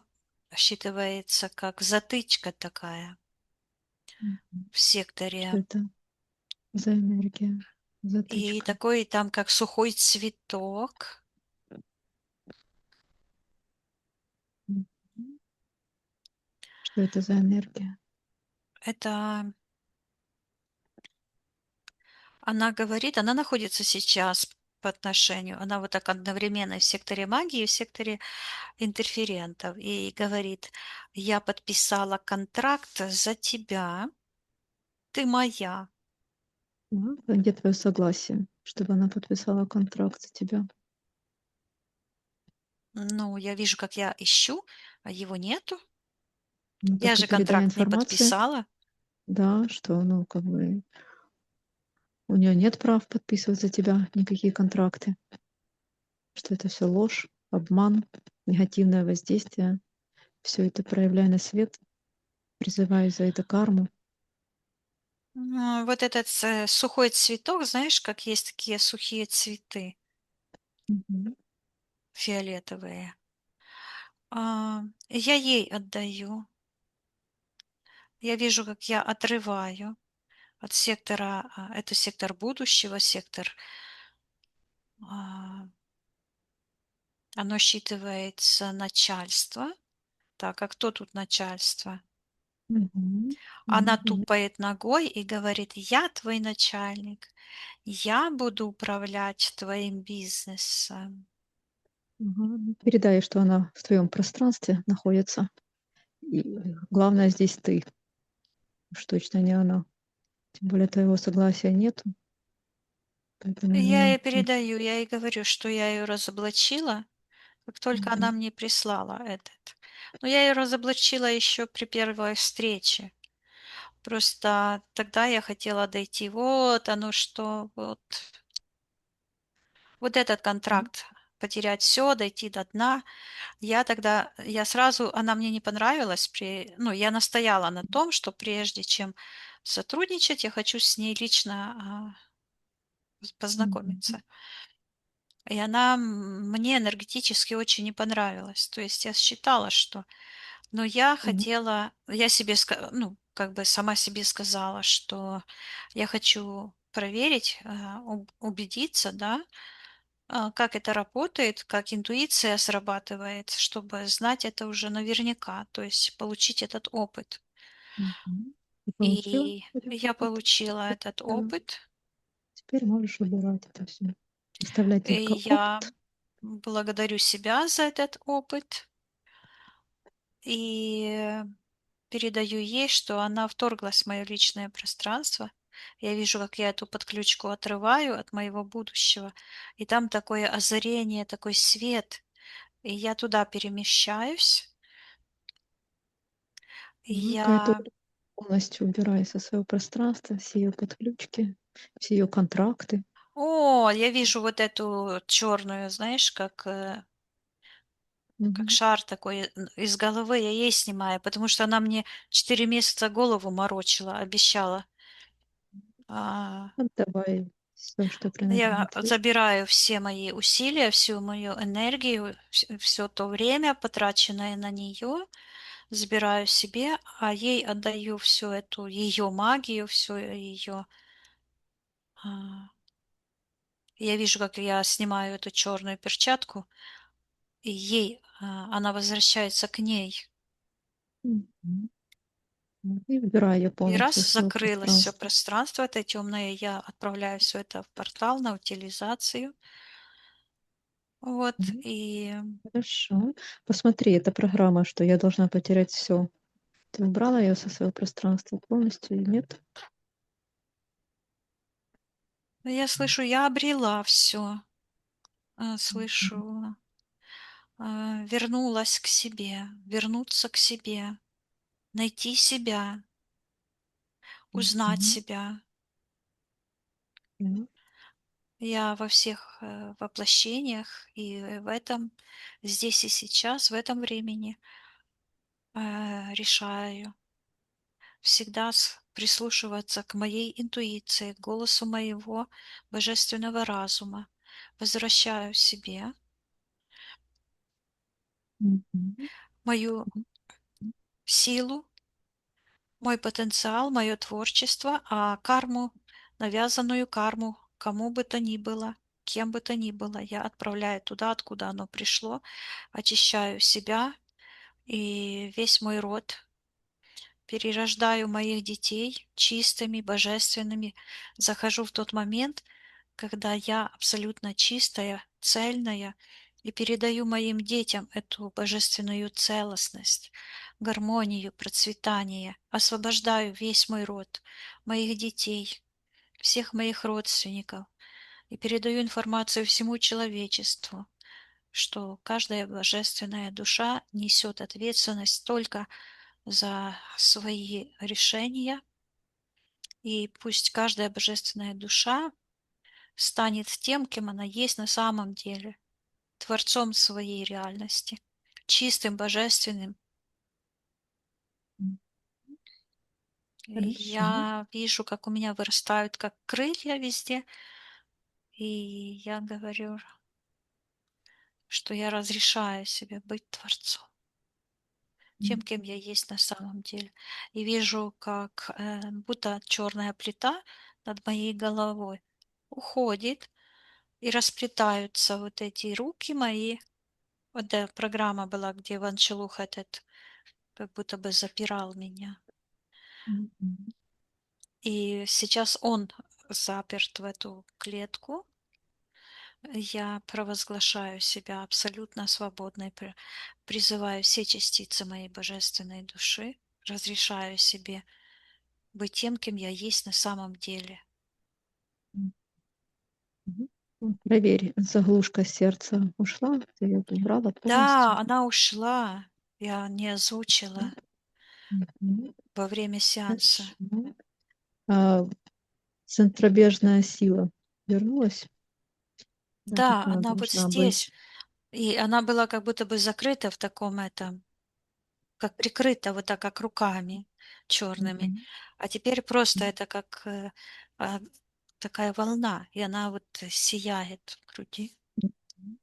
считывается как затычка такая Мгм. в Что секторе. это за энергия? И Затычка. такой там как сухой цветок. Мгм. Что это за энергия? Это она говорит, она находится сейчас по отношению, она вот так одновременно и в секторе магии, и в секторе интерферентов. И говорит: «Я подписала контракт за тебя, ты моя». Да? А где твое согласие, чтобы она подписала контракт за тебя? Ну, я вижу, как я ищу, а его нету. Ну, Я так и же передай контракт не информацию, подписала. да, что, ну, как бы у нее нет прав подписывать за тебя никакие контракты, что это все ложь, обман, негативное воздействие. Все это проявляй на свет, призываю за это карму. Вот этот сухой цветок, знаешь, как есть такие сухие цветы Мгм. фиолетовые. Я ей отдаю. Я вижу, как я отрываю от сектора, это сектор будущего, сектор, а, оно считывается начальство. Так, а кто тут начальство? Мгм. Она Мгм. тупает ногой и говорит: «Я твой начальник, я буду управлять твоим бизнесом». Ага. Ну, передай, что она в твоем пространстве находится. И главное здесь ты, уж точно не она. Тем более твоего согласия нету, поэтому Я ей не передаю, я ей говорю, что я ее разоблачила, как только она Мгм. мне прислала этот. Но я ее разоблачила еще при первой встрече. Просто тогда я хотела дойти, вот оно что, вот этот Мгм. контракт, потерять все, дойти до дна. Я сразу, она мне не понравилась, ну, я настояла на том, что прежде чем сотрудничать, я хочу с ней лично Мгм. познакомиться. И она мне энергетически очень не понравилась. То есть я считала, что... Но я Так. хотела, я себе, ну, как бы сама себе сказала, что я хочу проверить, убедиться, да, как это работает, как интуиция срабатывает, чтобы знать это уже наверняка, то есть получить этот опыт. Мгм. Ты получила И этот я опыт? получила Теперь, этот да, опыт, теперь можешь убирать это все. Оставлять и только я опыт. благодарю себя за этот опыт и передаю ей, что она вторглась в мое личное пространство. Я вижу, как я эту подключку отрываю от моего будущего, и там такое озарение, такой свет, и я туда перемещаюсь. И Так, а эту я полностью убирай со своего пространства, все ее подключки, все ее контракты. Я вижу вот эту черную, знаешь, как Мгм. шар такой из головы, я ей снимаю, потому что она мне 4 месяца голову морочила, обещала. А, Отдавай все, что Я принадлежит ей. забираю все мои усилия, всю мою энергию, все то время, потраченное на нее, забираю себе, а ей отдаю всю эту ее магию, всю ее. Я вижу, как я снимаю эту черную перчатку, и ей, она возвращается к ней. Мгм. И убирай ее И раз полностью из своего закрылось все пространства. пространство это темное, я отправляю все это в портал на утилизацию. Вот, Мгм. и Хорошо. Посмотри, это программа, что я должна потерять все. Ты убрала ее со своего пространства полностью или нет? я слышу, я обрела все, Мгм. слышу, вернулась к себе, вернуться к себе, найти себя, узнать Мгм. себя. Да. Я во всех воплощениях и в этом, здесь и сейчас, в этом времени решаю. всегда прислушиваться к моей интуиции, к голосу моего божественного разума. Возвращаю себе Мгм. мою силу, мой потенциал, мое творчество, а карму, навязанную карму, кому бы то ни было, кем бы то ни было, я отправляю туда, откуда оно пришло, очищаю себя и весь мой род, перерождаю моих детей чистыми, божественными, захожу в тот момент, когда я абсолютно чистая, цельная, и передаю моим детям эту божественную целостность, гармонию, процветание, освобождаю весь мой род, моих детей, всех моих родственников и передаю информацию всему человечеству, что каждая божественная душа несет ответственность только за свои решения, и пусть каждая божественная душа станет тем, кем она есть на самом деле, творцом своей реальности, чистым, божественным. М, И Хорошо. я вижу, как у меня вырастают как крылья везде, и я говорю, что я разрешаю себе быть творцом, тем, М, кем я есть на самом деле. И вижу, как будто черная плита над моей головой уходит, и расплетаются вот эти руки мои. Вот программа была, где Иван Челуха этот как будто бы запирал меня. мгм, И сейчас он заперт в эту клетку. Я провозглашаю себя абсолютно свободной, призываю все частицы моей божественной души, разрешаю себе быть тем, кем я есть на самом деле. м, мгм. Проверь, заглушка сердца ушла, ты ее убрала Да, полностью. она ушла, я не Да? озвучила Мгм. во время сеанса. Хорошо. А, центробежная сила вернулась, так как Да, она она вот должна быть. здесь. И она была как будто бы закрыта в таком этом, как прикрыта вот так, как руками черными. Мгм. А теперь просто это как а, такая волна, и она вот сияет в груди. Мгм.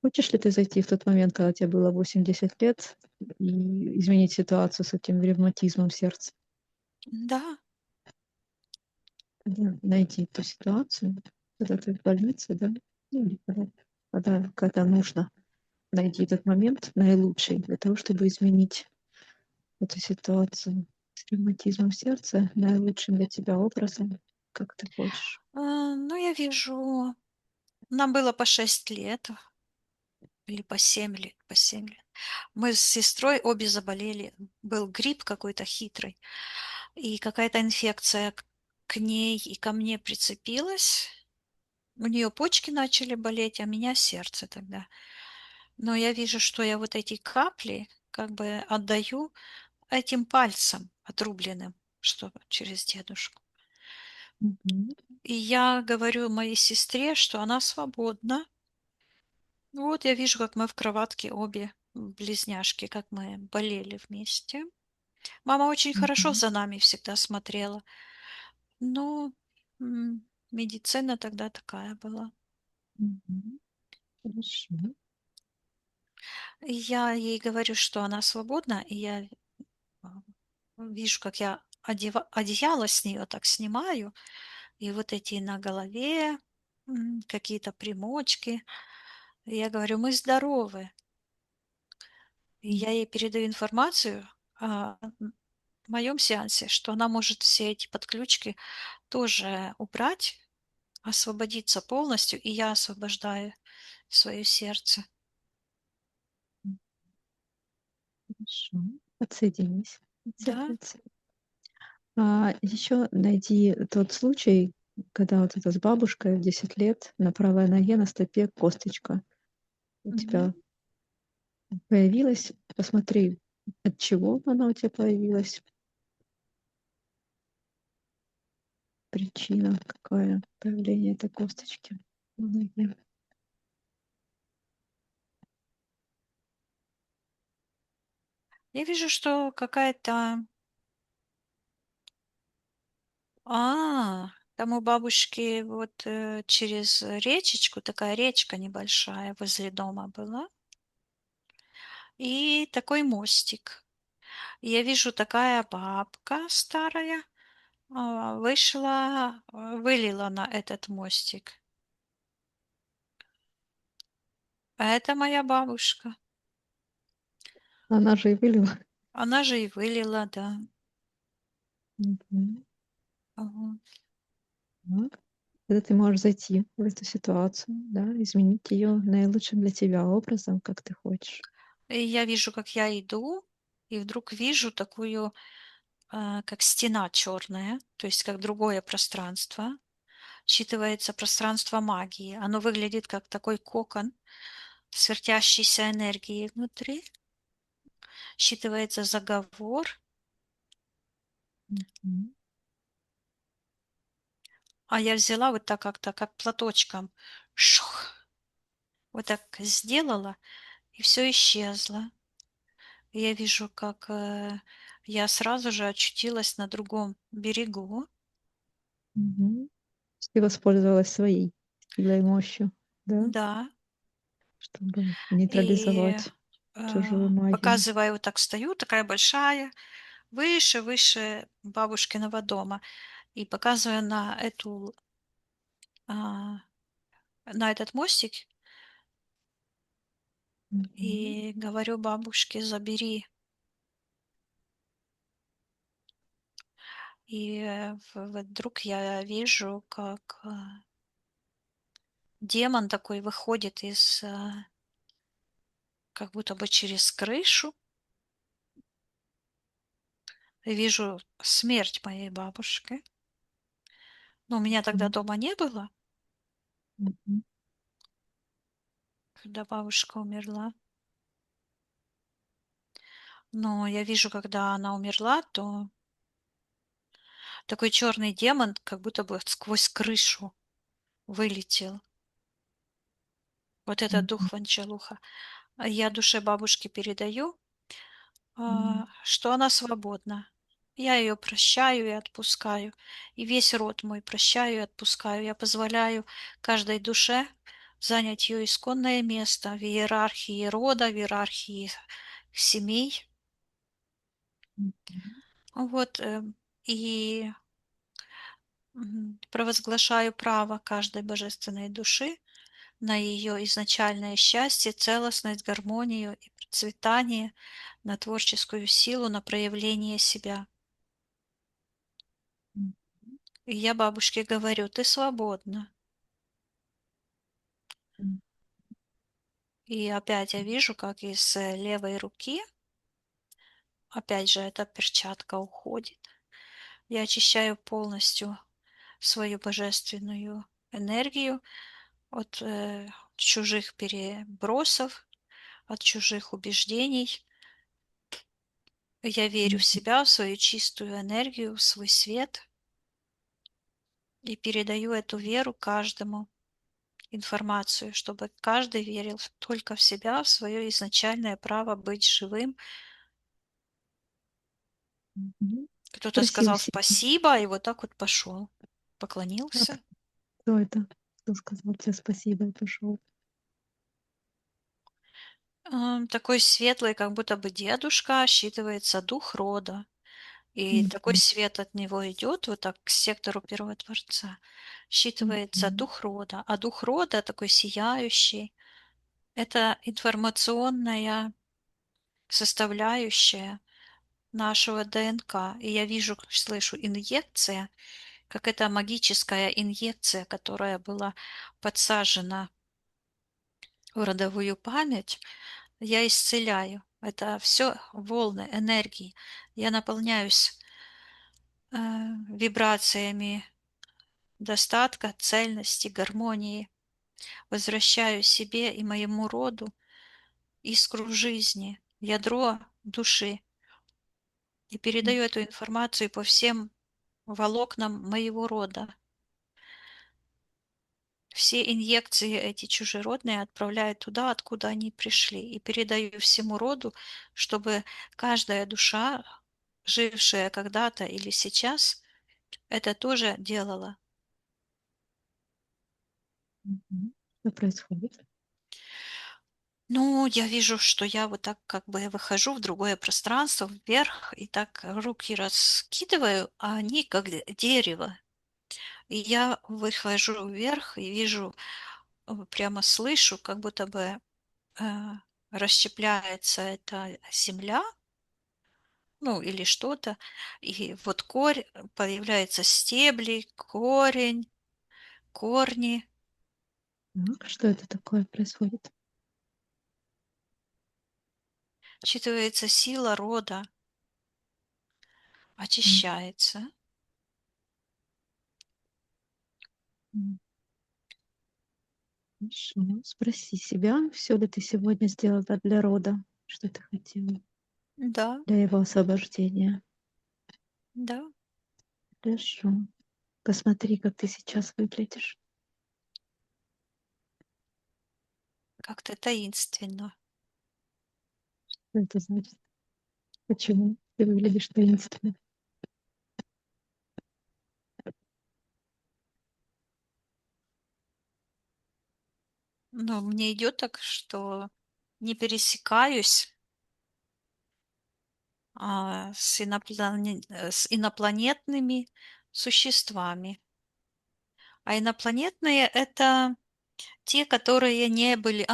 Хочешь ли ты зайти в тот момент, когда тебе было 80 лет, и изменить ситуацию с этим ревматизмом сердца? Да, Найти ту ситуацию, когда ты в больнице, да, ну, или когда нужно найти этот момент наилучший для того, чтобы изменить эту ситуацию с ревматизмом сердца наилучшим для тебя образом, как ты хочешь. ну я вижу, нам было по 6 лет или по 7 лет, по 7 лет. Мы с сестрой обе заболели, был грипп какой-то хитрый, и какая-то инфекция к ней и ко мне прицепилась. У нее почки начали болеть, а меня сердце тогда. Но я вижу, что я вот эти капли как бы отдаю этим пальцем отрубленным, что через дедушку. Мгм. И я говорю моей сестре, что она свободна. Вот я вижу, как мы в кроватке обе близняшки, как мы болели вместе. Мама очень хорошо Мгм. за нами всегда смотрела. Но медицина тогда такая была. Мгм. Хорошо. И я ей говорю, что она свободна, и я а, вижу, как я одеяло с нее так снимаю, и вот эти на голове какие-то примочки. И я говорю, мы здоровы. И М. я ей передаю информацию в моем сеансе, что она может все эти подключки тоже убрать, освободиться полностью, и я освобождаю свое сердце. Хорошо. Отсоединись от Да. сердца. Еще найди тот случай, когда вот это с бабушкой в 10 лет на правой ноге на стопе косточка у Мгм. тебя появилась. Посмотри, от чего она у тебя появилась, причина какая появления этой косточки на ноге. Я вижу, что какая-то Там у бабушки вот, через речечку, такая речка небольшая возле дома была, и такой мостик. И я вижу, такая бабка старая, вышла, вылила на этот мостик. А это моя бабушка. Она же и вылила. Она же и вылила, да. Мгм. Ага. Так. Тогда ты можешь зайти в эту ситуацию, да, изменить ее наилучшим для тебя образом, как ты хочешь. И я вижу, как я иду, и вдруг вижу такую, как стена черная, то есть как другое пространство. Считывается пространство магии. Оно выглядит как такой кокон свертящейся энергии внутри. Считывается заговор, Мгм. а я взяла вот так как-то, как платочком, шух, вот так сделала, и все исчезло. И я вижу, как я сразу же очутилась на другом берегу. Мгм. Ты воспользовалась своей силой и мощью, да, Да, чтобы и нейтрализовать чужую магию. показываю, вот так стою, такая большая, выше, выше бабушкиного дома, и показываю а, на этот мостик, Мгм. и говорю бабушке: "Забери". И вдруг я вижу, как демон такой выходит как будто бы через крышу. Вижу смерть моей бабушки. Но у меня тогда Мгм. дома не было, Мгм. когда бабушка умерла. Но я вижу, когда она умерла, то такой черный демон как будто бы сквозь крышу вылетел. Вот этот Мгм. дух Ванчалуха. А я душе бабушки передаю, М. что она свободна. Я ее прощаю и отпускаю. И весь род мой прощаю и отпускаю. Я позволяю каждой душе занять ее исконное место в иерархии рода, в иерархии семей. Мгм. Вот, и провозглашаю право каждой божественной души на ее изначальное счастье, целостность, гармонию и процветание, на творческую силу, на проявление себя. М. И я бабушке говорю: "Ты свободна". М. И опять я вижу, как из левой руки, опять же, эта перчатка уходит. Я очищаю полностью свою божественную энергию от чужих перебросов, от чужих убеждений. Я верю в М. себя, в свою чистую энергию, в свой свет и передаю эту веру каждому, информацию, чтобы каждый верил только в себя, в свое изначальное право быть живым. Мгм. Кто-то Спроси у сказал себя, спасибо и вот так вот пошел, а поклонился. кто это? Кто сказал тебе спасибо и пошел? Такой светлый, как будто бы дедушка, считывается дух рода. И такой Мгм. свет от него идет вот так к сектору первого Творца. Считывается Мгм. дух рода. А дух рода такой сияющий. Это информационная составляющая нашего ДНК. И я вижу, слышу инъекция, как это магическая инъекция, которая была подсажена в родовую память. Я исцеляю. Это все волны энергии. Я наполняюсь вибрациями достатка, цельности, гармонии. Возвращаю себе и моему роду искру жизни, ядро души и М. передаю эту информацию по всем волокнам моего рода. Все инъекции эти чужеродные отправляю туда, откуда они пришли, и передаю всему роду, чтобы каждая душа, жившая когда-то или сейчас, это тоже делала. Что происходит? Ну, я вижу, что я вот так как бы выхожу в другое пространство, вверх, и так руки раскидываю, а они как дерево. И я выхожу вверх и вижу, прямо слышу, как будто бы э, расщепляется эта земля, ну или что-то, и вот появляются стебли, корни, Так, что это такое происходит? считывается сила рода, М, очищается. м. Хорошо. Спроси себя, все ли ты сегодня сделала для рода, что ты хотела, Да, для его освобождения. да, Хорошо. Посмотри, как ты сейчас выглядишь. как-то таинственно. Что это значит? Почему ты выглядишь таинственно? Но мне идет так, что не пересекаюсь с инопланетными существами. А инопланетные — это те, которые не были.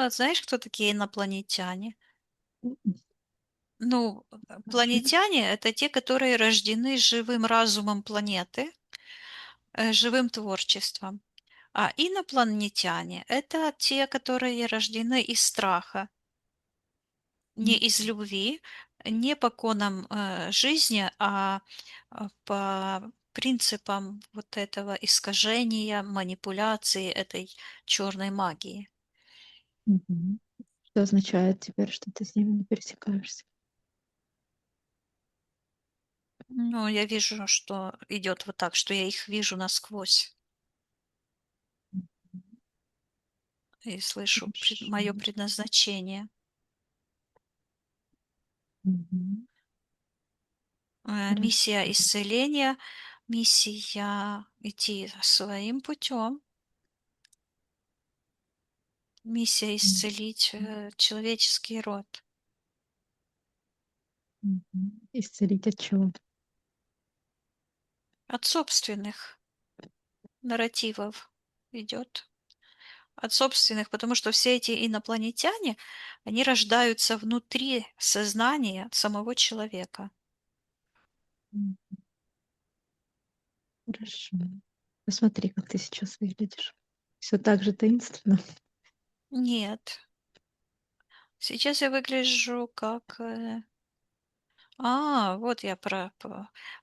Знаешь, кто такие инопланетяне? М, Ну, планетяне — это те, которые рождены живым разумом планеты, живым творчеством. А инопланетяне — это те, которые рождены из страха, не м, из любви, не по конам жизни, по принципам вот этого искажения, манипуляции этой черной магии. мгм. Что означает теперь, что ты с ними не пересекаешься? Ну, я вижу, что идет вот так, что я их вижу насквозь М, и слышу Хорошо. мое предназначение. Мгм. Миссия Хорошо. исцеления, миссия идти своим путем, миссия М, исцелить человеческий род Исцелить от чего? от собственных нарративов идет. От собственных, потому что все эти инопланетяне, они рождаются внутри сознания самого человека. М, Хорошо. Посмотри, как ты сейчас выглядишь. Все так же таинственно. Нет, сейчас я выгляжу как вот я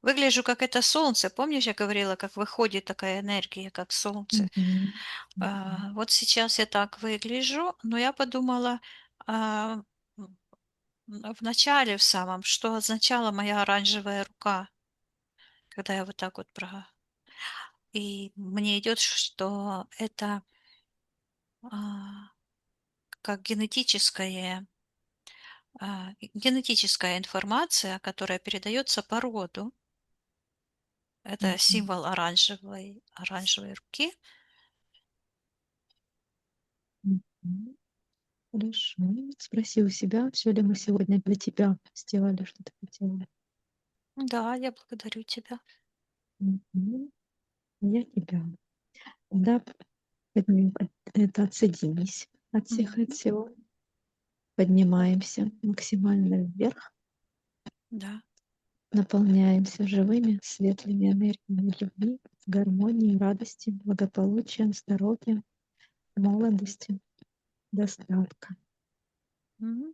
выгляжу как это солнце. Помнишь, я говорила, как выходит такая энергия, как солнце? Мгм. Мгм. Вот сейчас я так выгляжу, но я подумала а, в начале, в самом, что означала моя оранжевая рука, когда я вот так вот И мне идет, что это а, как генетическая информация, которая передается по роду. Это Мгм. символ оранжевой руки. Мгм. Хорошо. Спроси у себя, все ли мы сегодня для тебя сделали, что ты хотела. Да, я благодарю тебя. Мгм. Я тебя. Да, это отсоединись от всех и от Мгм. всего. Поднимаемся максимально вверх, Да. наполняемся живыми, светлыми энергиями любви, гармонии, радости, благополучия, здоровья, молодости, достатка. Мгм.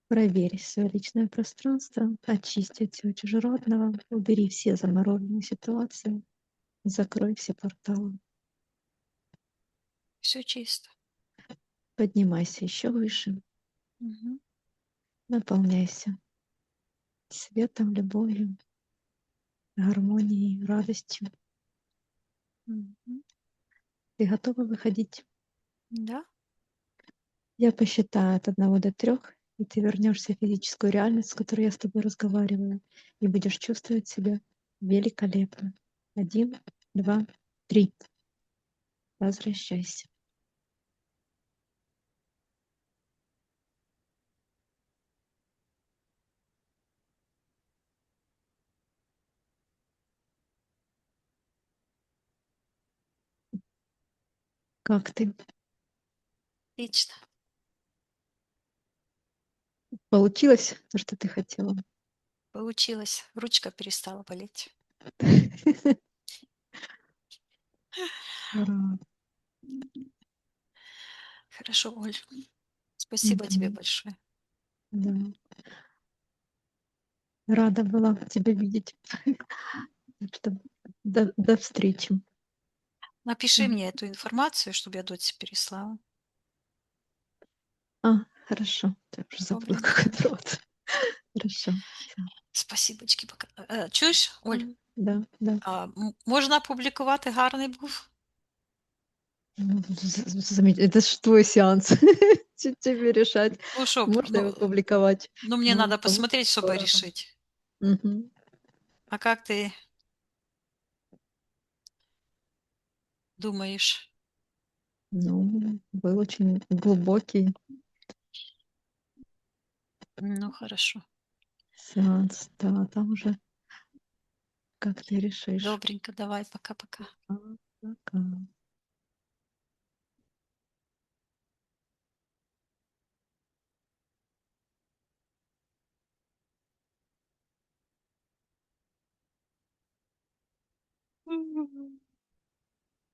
Проверь свое личное пространство, очисти от всего чужеродного, убери все замороженные ситуации, закрой все порталы. Все чисто. Поднимайся еще выше, Мгм. наполняйся светом, любовью, гармонией, радостью. Мгм. Ты готова выходить? Да. Я посчитаю от 1 до 3, и ты вернешься в физическую реальность, с которой я с тобой разговариваю, и будешь чувствовать себя Великолепно. 1, 2, 3. Возвращайся. Как ты? Отлично. Получилось то, что ты хотела? Получилось. Ручка перестала болеть. Ура. Хорошо, Оль. Спасибо тебе Мгм. большое. Да. Рада была тебя видеть. Так что до встречи. Напиши мне эту информацию, чтобы я Доте переслала. Хорошо. Я уже забыла, Добренько. как это рот. Хорошо. Всё. Спасибочки. Пока. Чуєш, Оль? Да, да. Можна опублікувати, гарний був? Ну, это ж твой сеанс. Тебе решать, Ну, щоб, можно его публиковать. ну, мне Ну, надо кому посмотреть, чтобы здорово. решить. Мгм. А как ты думаешь? Ну, был очень глубокий Ну, хорошо. сеанс. Да, там уже как ты решишь. Добренько, давай, пока-пока. Пока.